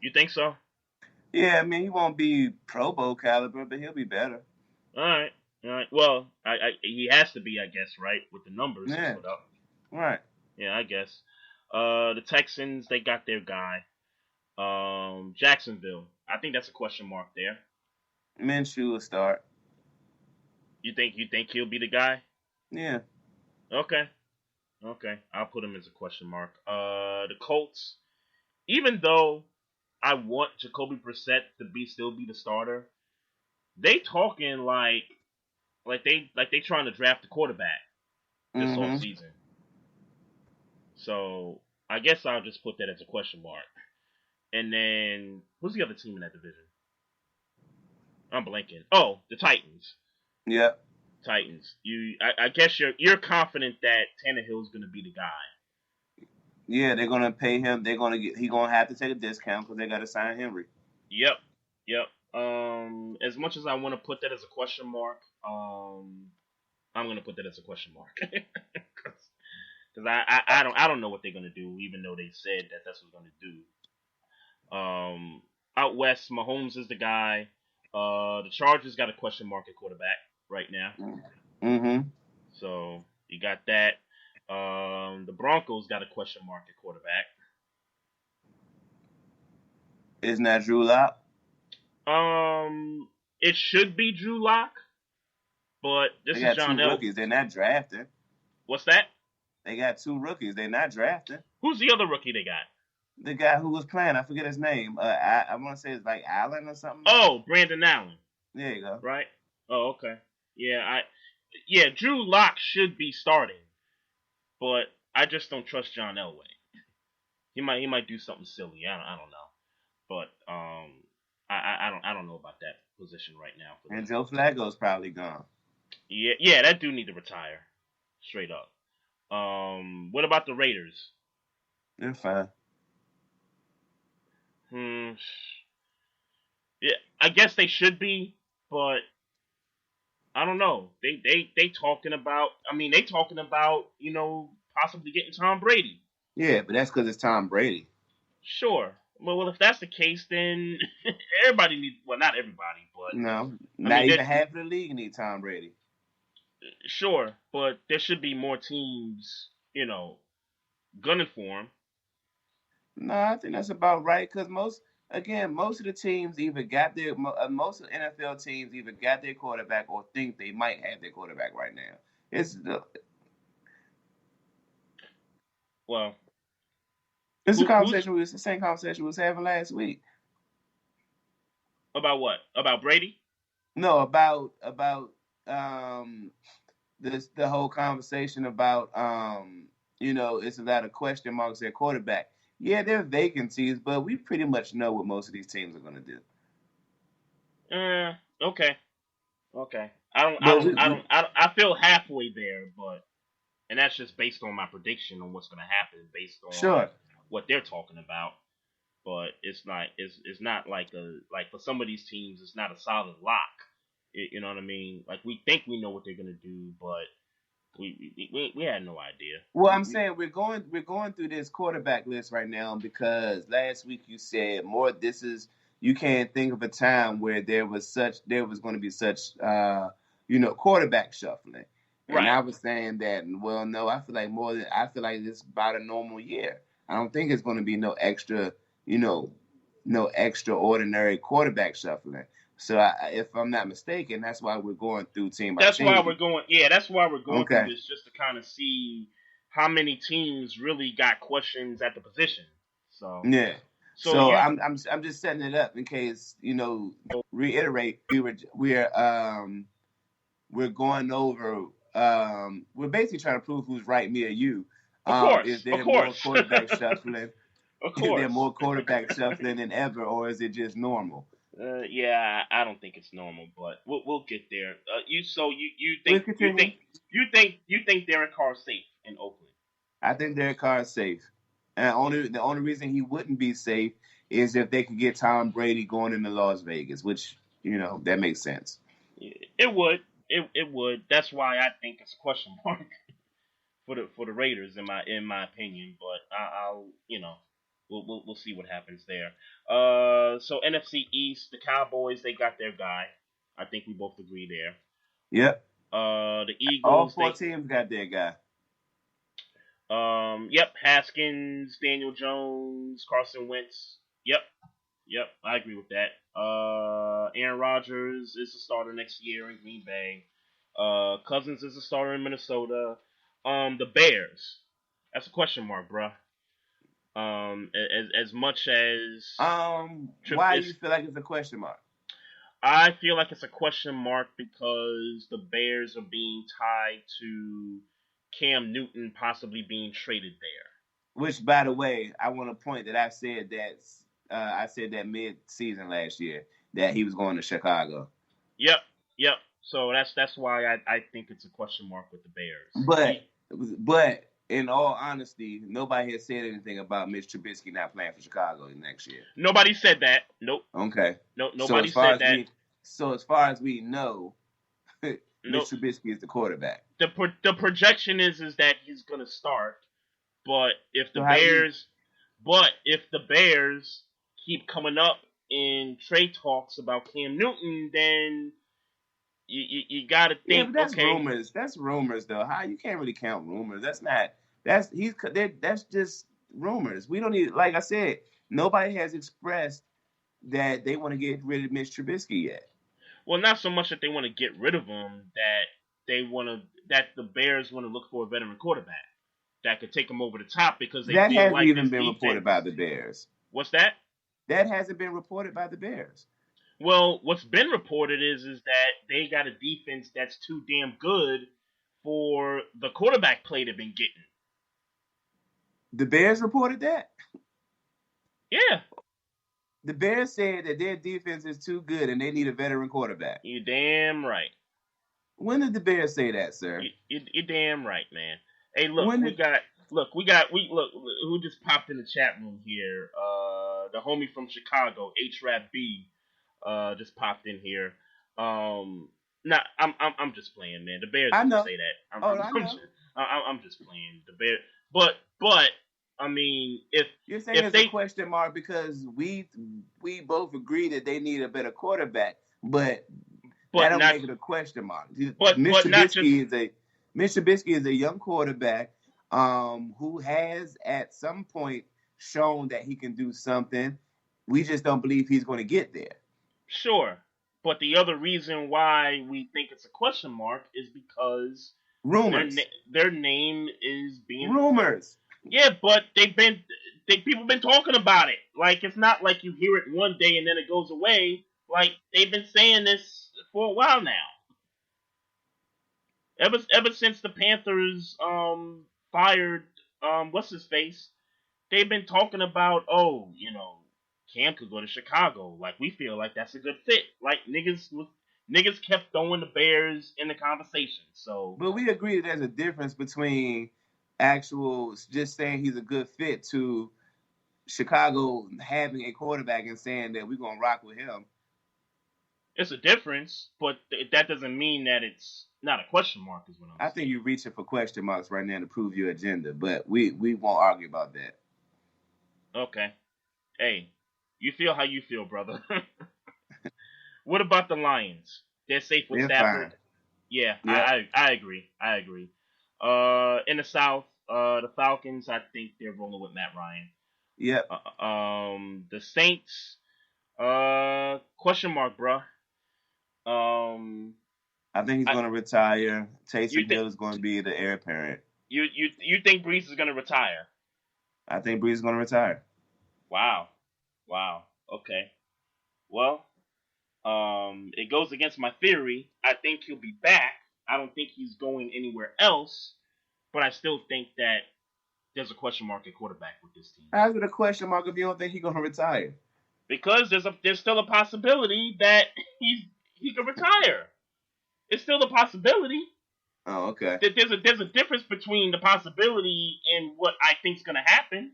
You think so? Yeah, I mean, he won't be Pro Bowl caliber, but he'll be better. All right. Well, he has to be, I guess, right, with the numbers. Yeah. Right. Yeah, I guess. The Texans, they got their guy. Jacksonville, I think that's a question mark there. Minshew will start. You think he'll be the guy? Yeah. Okay. Okay. I'll put him as a question mark. The Colts, even though I want Jacoby Brissett to still be the starter, they talking like they trying to draft a quarterback this Mm-hmm. offseason. So I guess I'll just put that as a question mark. And then who's the other team in that division? I'm blanking. Oh, the Titans. Yep. Titans. I guess you're confident that Tannehill's gonna be the guy. Yeah, they're gonna pay him. He's gonna have to take a discount because they gotta sign Henry. Yep. Yep. As much as I want to put that as a question mark, I'm gonna put that as a question mark because I don't know what they're gonna do, even though they said that that's what they're gonna do. Out west, Mahomes is the guy. The Chargers got a question mark at quarterback right now, Mm-hmm. so you got that. The Broncos got a question mark at quarterback. Isn't that Drew Lock? It should be Drew Lock, but this They is got John two L. rookies. They're not drafting. What's that? They got two rookies. They're not drafting. Who's the other rookie they got? The guy who was playing, I forget his name. I want to say it's like Allen or something. Oh, Brandon Allen. There you go. Right? Oh, okay. Yeah, Drew Lock should be starting, but I just don't trust John Elway. He might do something silly. I don't know, but I don't know about that position right now. And Joe Flacco's probably gone. Yeah, that dude need to retire, straight up. What about the Raiders? They're fine. Yeah, I guess they should be, but I don't know. They talking about. I mean, they talking about possibly getting Tom Brady. Yeah, but that's because it's Tom Brady. Sure. Well, if that's the case, then everybody needs. Well, not everybody, but No, not even half of the league need Tom Brady. Sure, but there should be more teams, gunning for him. No, I think that's about right because most of the teams either got their most of the NFL teams either got their quarterback or think they might have their quarterback right now. It's a conversation. The same conversation we was having last week. About what? About Brady? No, about the whole conversation about it's a lot of question marks at quarterback. Yeah, there are vacancies, but we pretty much know what most of these teams are going to do. Okay. I feel halfway there, and that's just based on my prediction on what's going to happen, based on what they're talking about. But it's not like for some of these teams, it's not a solid lock. You know what I mean? Like we think we know what they're going to do, but we had no idea. Well, I'm saying we're going through this quarterback list right now because last week you said you can't think of a time where there was going to be such quarterback shuffling. And right. I was saying that, well, no, I feel like it's about a normal year. I don't think it's going to be no extraordinary quarterback shuffling. So if I'm not mistaken, that's why we're going through team by team. That's why we're going through this, just to kind of see how many teams really got questions at the position. So yeah. So I'm just setting it up in case reiterate. We're going over. We're basically trying to prove who's right, me or you. Of course. Is there more quarterback shuffling? Of course. Is there more quarterback shuffling than ever, or is it just normal? Yeah, I don't think it's normal, but we'll get there. You think Derek Carr's safe in Oakland? I think Derek Carr is safe, and the only reason he wouldn't be safe is if they could get Tom Brady going into Las Vegas, which that makes sense. It would. It would. That's why I think it's a question mark for the Raiders in my opinion. But I'll We'll see what happens there. So NFC East, the Cowboys, they got their guy. I think we both agree there. Yep. The Eagles. All four teams got their guy. Yep, Haskins, Daniel Jones, Carson Wentz. Yep, I agree with that. Aaron Rodgers is a starter next year in Green Bay. Cousins is a starter in Minnesota. The Bears. That's a question mark, bruh. As much as Why do you feel like it's a question mark? I feel like it's a question mark because the Bears are being tied to Cam Newton possibly being traded there. Which, by the way, I want to point that I said that mid-season last year that he was going to Chicago. Yep. So that's why I think it's a question mark with the Bears. But in all honesty, nobody has said anything about Mitch Trubisky not playing for Chicago next year. Nobody said that. Nope. Okay. No, nobody said that. So as far as we know, Mitch Trubisky is the quarterback. The projection is that he's gonna start, but if the Bears keep coming up in trade talks about Cam Newton, then you gotta think. Yeah, but that's rumors. That's rumors, though. How you can't really count rumors. That's just rumors. We don't need. Like I said, nobody has expressed that they want to get rid of Mitch Trubisky yet. Well, not so much that they want to get rid of him, that the Bears want to look for a veteran quarterback that could take them over the top because they that feel hasn't like even been reported by the Bears. What's that? That hasn't been reported by the Bears. Well, what's been reported is that they got a defense that's too damn good for the quarterback play they've been getting. The Bears reported that? Yeah. The Bears said that their defense is too good and they need a veteran quarterback. You damn right. When did the Bears say that, sir? You're damn right, man. Hey, look, who just popped in the chat room here? The homie from Chicago, HRAP-B, just popped in here. I'm just playing, man. The Bears didn't say that. I'm just playing. The Bears, but I mean, if you're saying it's a question mark because we both agree that they need a better quarterback, but that don't make it a question mark. Mitch Trubisky is a young quarterback who has at some point shown that he can do something. We just don't believe he's going to get there. Sure, but the other reason why we think it's a question mark is because rumors. Their name is being rumors. Yeah, but people been talking about it. Like, it's not like you hear it one day and then it goes away. Like, they've been saying this for a while now. Ever since the Panthers fired what's his face, they've been talking about, Cam could go to Chicago. Like, we feel like that's a good fit. Like, niggas kept throwing the Bears in the conversation. So, but we agree that there's a difference between actual just saying he's a good fit to Chicago having a quarterback and saying that we're gonna rock with him. It's a difference, but that doesn't mean that it's not a question mark. Is what I'm saying. I think you're reaching for question marks right now to prove your agenda, but we won't argue about that. Okay. Hey, you feel how you feel, brother. What about the Lions? They're safe with Stafford. Fine. Yeah, I agree. In the South, the Falcons, I think they're rolling with Matt Ryan. Yep. The Saints, question mark, bruh. I think he's going to retire. Taysom Hill is going to be the heir apparent. You think Brees is going to retire? I think Brees is going to retire. Wow. Okay. Well, it goes against my theory. I think he'll be back. I don't think he's going anywhere else, but I still think that there's a question mark at quarterback with this team. How's it a question mark if you don't think he's going to retire? Because there's still a possibility that he could retire. It's still a possibility. Oh, okay. There's a difference between the possibility and what I think's going to happen.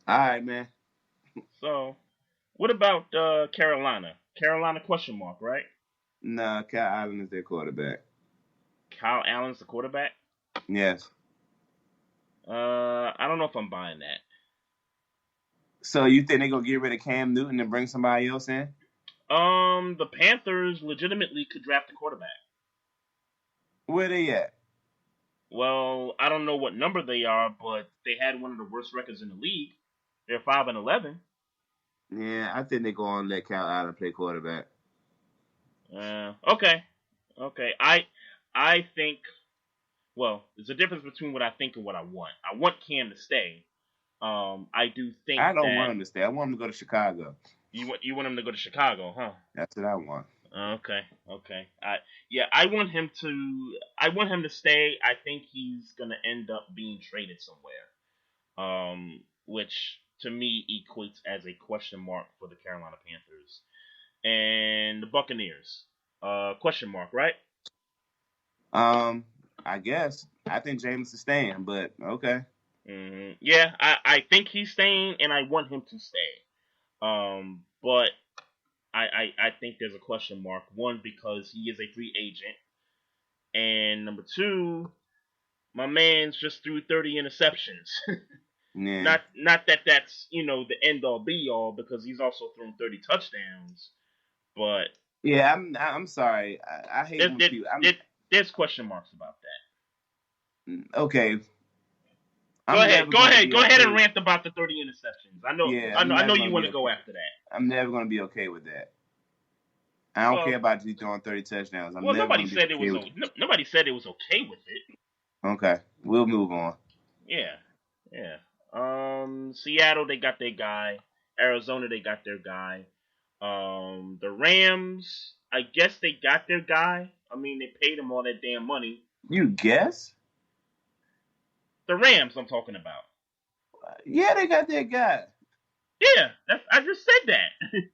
All right, man. So, what about Carolina? Carolina question mark, right? Nah, Kyle Allen is their quarterback. Kyle Allen's the quarterback? Yes. I don't know if I'm buying that. So you think they're going to get rid of Cam Newton and bring somebody else in? The Panthers legitimately could draft a quarterback. Where they at? Well, I don't know what number they are, but they had one of the worst records in the league. They're 5-11. Yeah, I think they're going to let Cal Allen play quarterback. Okay. I think. Well, there's a difference between what I think and what I want. I want Cam to stay. I do think I don't that want him to stay. I want him to go to Chicago. you want him to go to Chicago, huh? That's what I want. Okay. I want him to stay. I think he's gonna end up being traded somewhere. Which to me equates as a question mark for the Carolina Panthers and the Buccaneers. Question mark, right? I guess. I think James is staying, but okay. Mm-hmm. Yeah, I think he's staying, and I want him to stay. But I think there's a question mark. One, because he is a free agent, and number two, my man's just threw 30 interceptions. Yeah. Not that that's the end all be all, because he's also thrown 30 touchdowns. But yeah, I'm sorry. I hate when people. There's question marks about that. Okay. Go ahead and rant about the 30 interceptions. I know you want to go after that. I'm never going to be okay with that. I don't care about you throwing 30 touchdowns. Nobody said it was okay with it. Okay, we'll move on. Yeah. Seattle, they got their guy. Arizona, they got their guy. The Rams, I guess they got their guy. I mean, they paid him all that damn money. You guess? The Rams, I'm talking about. Yeah, they got their guy. Yeah, I just said that.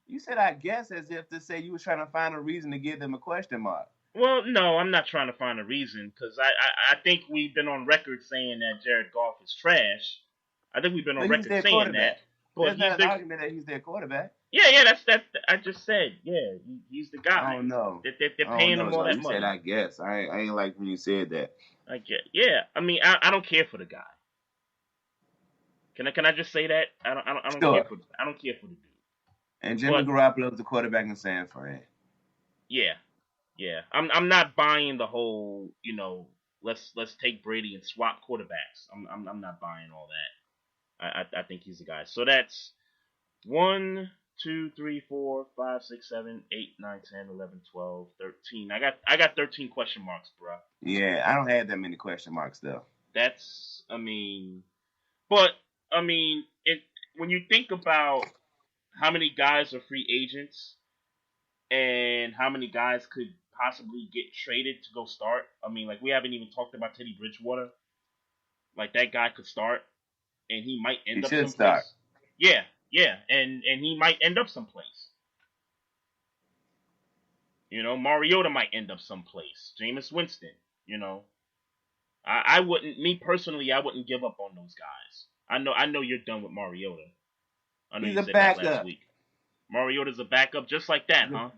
You said I guess as if to say you were trying to find a reason to give them a question mark. Well, no, I'm not trying to find a reason, because I think we've been on record saying that Jared Goff is trash. I think we've been on record saying that. But there's not an argument that he's their quarterback. Yeah, that's I just said. Yeah, he's the guy. Oh no, they're paying him all that money. You said I guess. I ain't like when you said that. I get. Yeah, I mean, I don't care for the guy. Can I just say that? I don't care for the dude. And Jimmy Garoppolo is the quarterback in San Fran. Yeah. I'm not buying the whole, let's take Brady and swap quarterbacks. I'm not buying all that. I think he's the guy. So that's 1, 2, 3, 4, 5, 6, 7, 8, 9, 10, 11, 12, 13. I got 13 question marks, bro. Yeah, I don't have that many question marks though. When you think about how many guys are free agents and how many guys could possibly get traded to go start. I mean, like, we haven't even talked about Teddy Bridgewater. Like, that guy could start, and he might end up someplace. Start. Yeah, and he might end up someplace. Mariota might end up someplace. Jameis Winston, I wouldn't give up on those guys. I know you're done with Mariota. I know you said that last week. Mariota's a backup just like that, huh?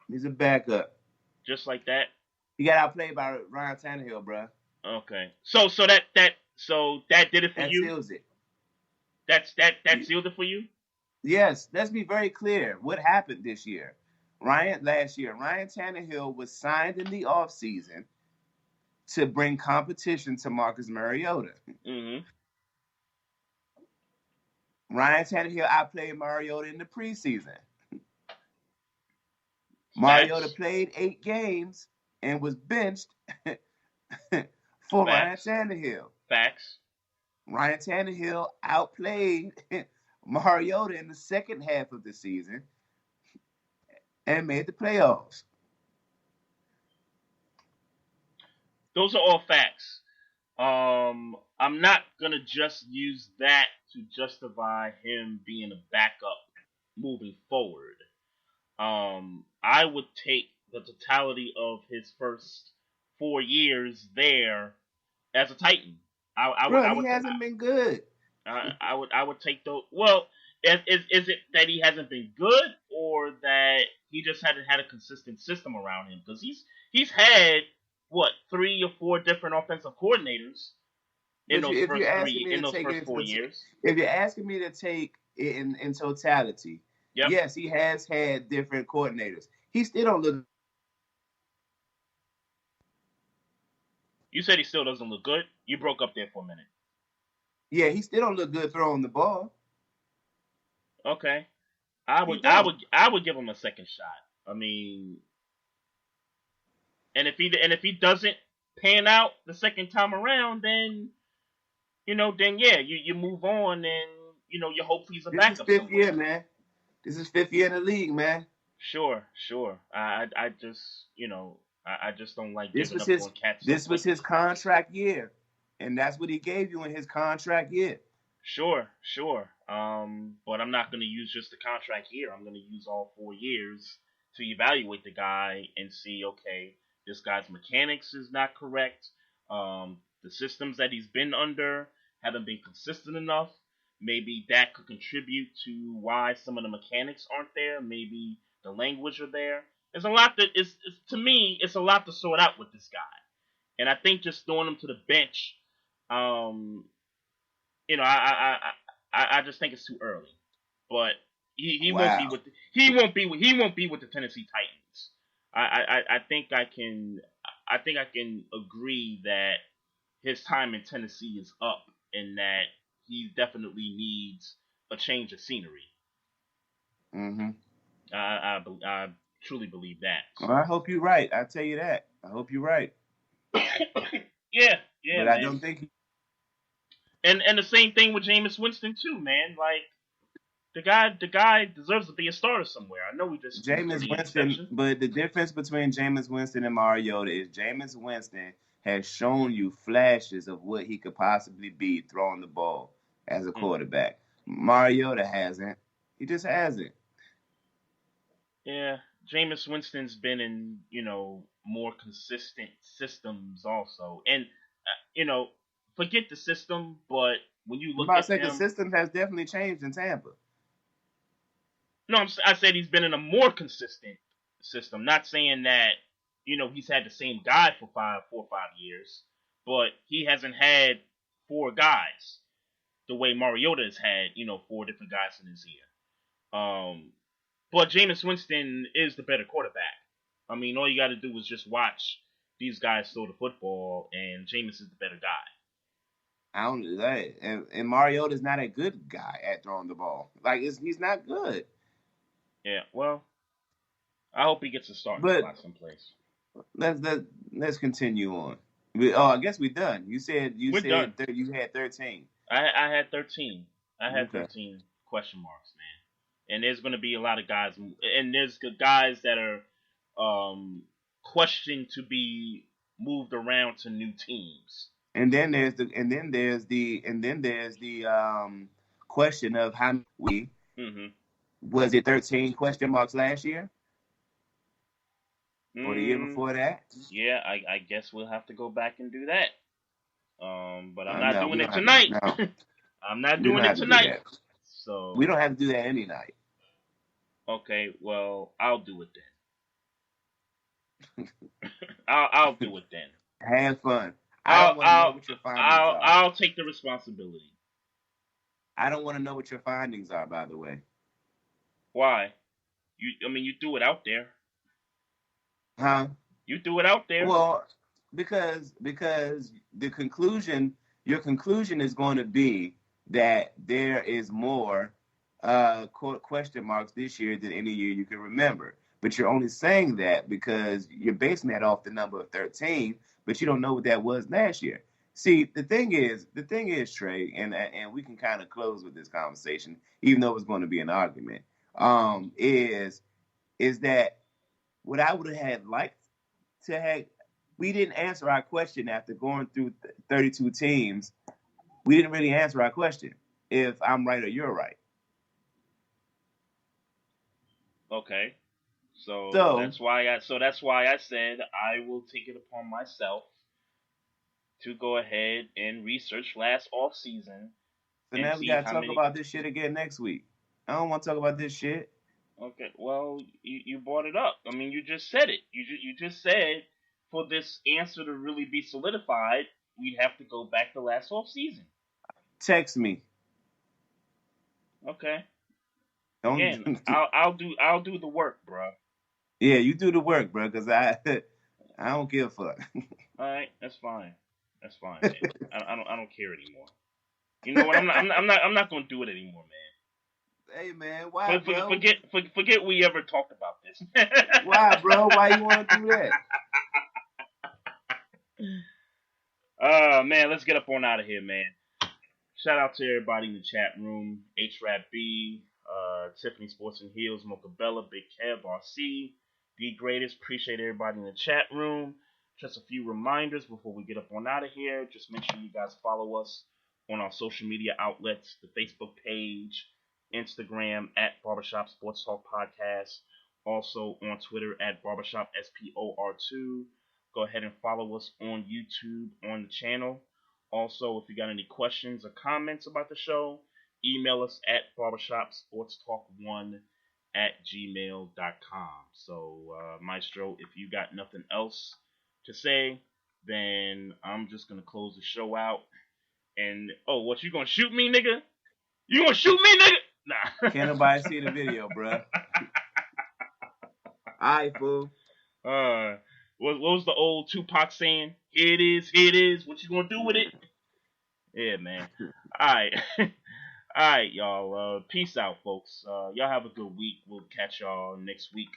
He's a backup. Just like that? He got outplayed by Ryan Tannehill, bro. Okay. So that did it for you? That seals it. That sealed it for you? Yes. Let's be very clear. What happened this year? Last year, Ryan Tannehill was signed in the offseason to bring competition to Marcus Mariota. Mm-hmm. Ryan Tannehill outplayed Mariota in the preseason. Mariota played 8 games and was benched for Ryan Tannehill. Facts. Ryan Tannehill outplayed Mariota in the second half of the season and made the playoffs. Those are all facts. I'm not going to just use that to justify him being a backup moving forward. I would take the totality of his first 4 years there as a Titan. He hasn't been good. I would take those. Well, is it that he hasn't been good, or that he just hasn't had a consistent system around him? Because he's had 3 or 4 different offensive coordinators in those first 4 years. If you're asking me to take it in totality, yes, he has had different coordinators. He still don't look. You said he still doesn't look good. You broke up there for a minute. Yeah, he still don't look good throwing the ball. Okay, I He would, I don't. would, I would give him a second shot. I mean, and if he doesn't pan out the second time around, then then yeah, you move on, and you hope he's a This is backup fifth year, somewhere. man. This is fifth year in the league, man. Sure, sure. I just I just don't like This giving was up his on cats so this was his quickly. contract year, and that's what he gave you in his contract year. Sure, sure. But I'm not going to use just the contract here. I'm going to use all 4 years to evaluate the guy and see, okay, this guy's mechanics is not correct. The systems that he's been under haven't been consistent enough. Maybe that could contribute to why some of the mechanics aren't there. Maybe the language are there. There's a lot that is, to me, it's a lot to sort out with this guy. And I think just throwing him to the bench, um, I just think it's too early. But he won't be Wow. with he won't be with the Tennessee Titans. I think I can agree that his time in Tennessee is up, and that he definitely needs a change of scenery. Mm-hmm. I truly believe that. Well, I So hope you're right. I tell you that. I hope you're right. yeah, But I man. don't think And the same thing with Jameis Winston too, man. Like the guy deserves to be a starter somewhere. I know he just threw Jameis 30 Winston, interceptions. but the difference between Jameis Winston and Mariota is Jameis Winston has shown you flashes of what he could possibly be throwing the ball as a Mm. quarterback. Mariota hasn't. He just hasn't. Yeah, Jameis Winston's been in more consistent systems also, and forget the system, but when you I'm look about to at say the him, system has definitely changed in Tampa. no, I said he's been in a more consistent system. Not saying that he's had the same guy for 4 or 5 years, but he hasn't had four guys the way Mariota has had 4 different guys in his ear. But Jameis Winston is the better quarterback. I mean, all you got to do is just watch these guys throw the football, and Jameis is the better guy. I don't that, and Mariota's not a good guy at throwing the ball. He's not good. Yeah, well, I hope he gets a starting But spot someplace. let's continue on. I guess we're done. You said We're done. you had 13. I had 13. I had Okay. 13 question marks, man. And there's going to be a lot of guys, and there's the guys that are questioned to be moved around to new teams. And then there's the question of how many Mm-hmm. was it 13 question marks last year or the year Mm, before that? yeah, I guess we'll have to go back and do that. But I'm not No, we doing don't it have to. tonight. No, I'm not we don't doing it have to do tonight. that. We So don't have to do that any night. okay, well I'll do it then. I'll do it then. Have fun. I I'll don't want to know I'll what your findings I'll are. I'll take the responsibility. I don't want to know what your findings are, by the way. Why? I mean, you threw it out there. Huh? You threw it out there. Well, because your conclusion is going to be that there is more question marks this year than any year you can remember. But you're only saying that because you're basing that off the number of 13, but you don't know what that was last year. See, the thing is, Trey, and we can kind of close with this conversation, even though it's going to be an argument. Is that what I would have had liked to have? We didn't answer our question after going through 32 teams. We didn't really answer our question if I'm right or you're right. Okay. So So that's why I said I will take it upon myself to go ahead and research last off season and now we see gotta how talk many. about this shit again next week. I don't want to talk about this shit. Okay, well you brought it up. I mean, you just said it. You just said for this answer to really be solidified, we'd have to go back to last off season. Text me. Okay. Don't. Again, I'll do the work, bro. Yeah, you do the work, bro. Because I don't give a fuck. All right, that's fine. That's fine, man. I don't care anymore. You know what? I'm not gonna do it anymore, man. Hey, man, why, bro? Forget we ever talked about this. Why, bro? Why you want to do that? Man, let's get up on out of here, man. Shout out to everybody in the chat room. HRAP-B, Tiffany Sports and Heels, Mocha Bella, Big Kev, RC, The Greatest. Appreciate everybody in the chat room. Just a few reminders before we get up on out of here. Just make sure you guys follow us on our social media outlets, the Facebook page, Instagram at Barbershop Sports Talk Podcast. Also on Twitter at Barbershop SPOR2. Go ahead and follow us on YouTube on the channel. Also, if you got any questions or comments about the show, email us at barbershopsportstalk1@gmail.com. So, Maestro, if you got nothing else to say, then I'm just going to close the show out. And, what, you going to shoot me, nigga? You going to shoot me, nigga? Nah. Can't nobody see the video, bruh. Alright, fool. What was the old Tupac saying? Here it is. What you gonna do with it? Yeah, man. Alright. Alright, y'all. Peace out, folks. Y'all have a good week. We'll catch y'all next week.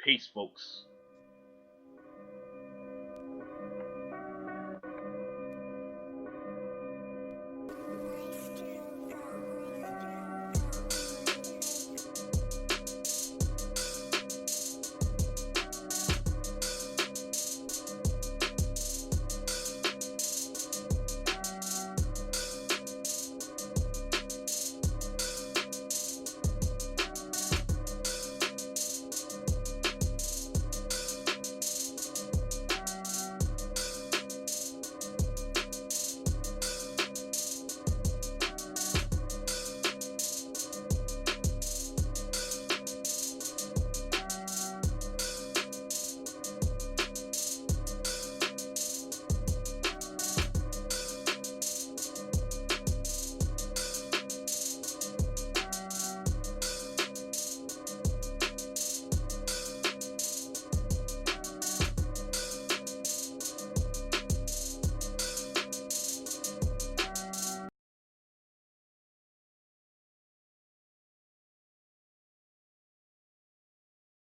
Peace, folks.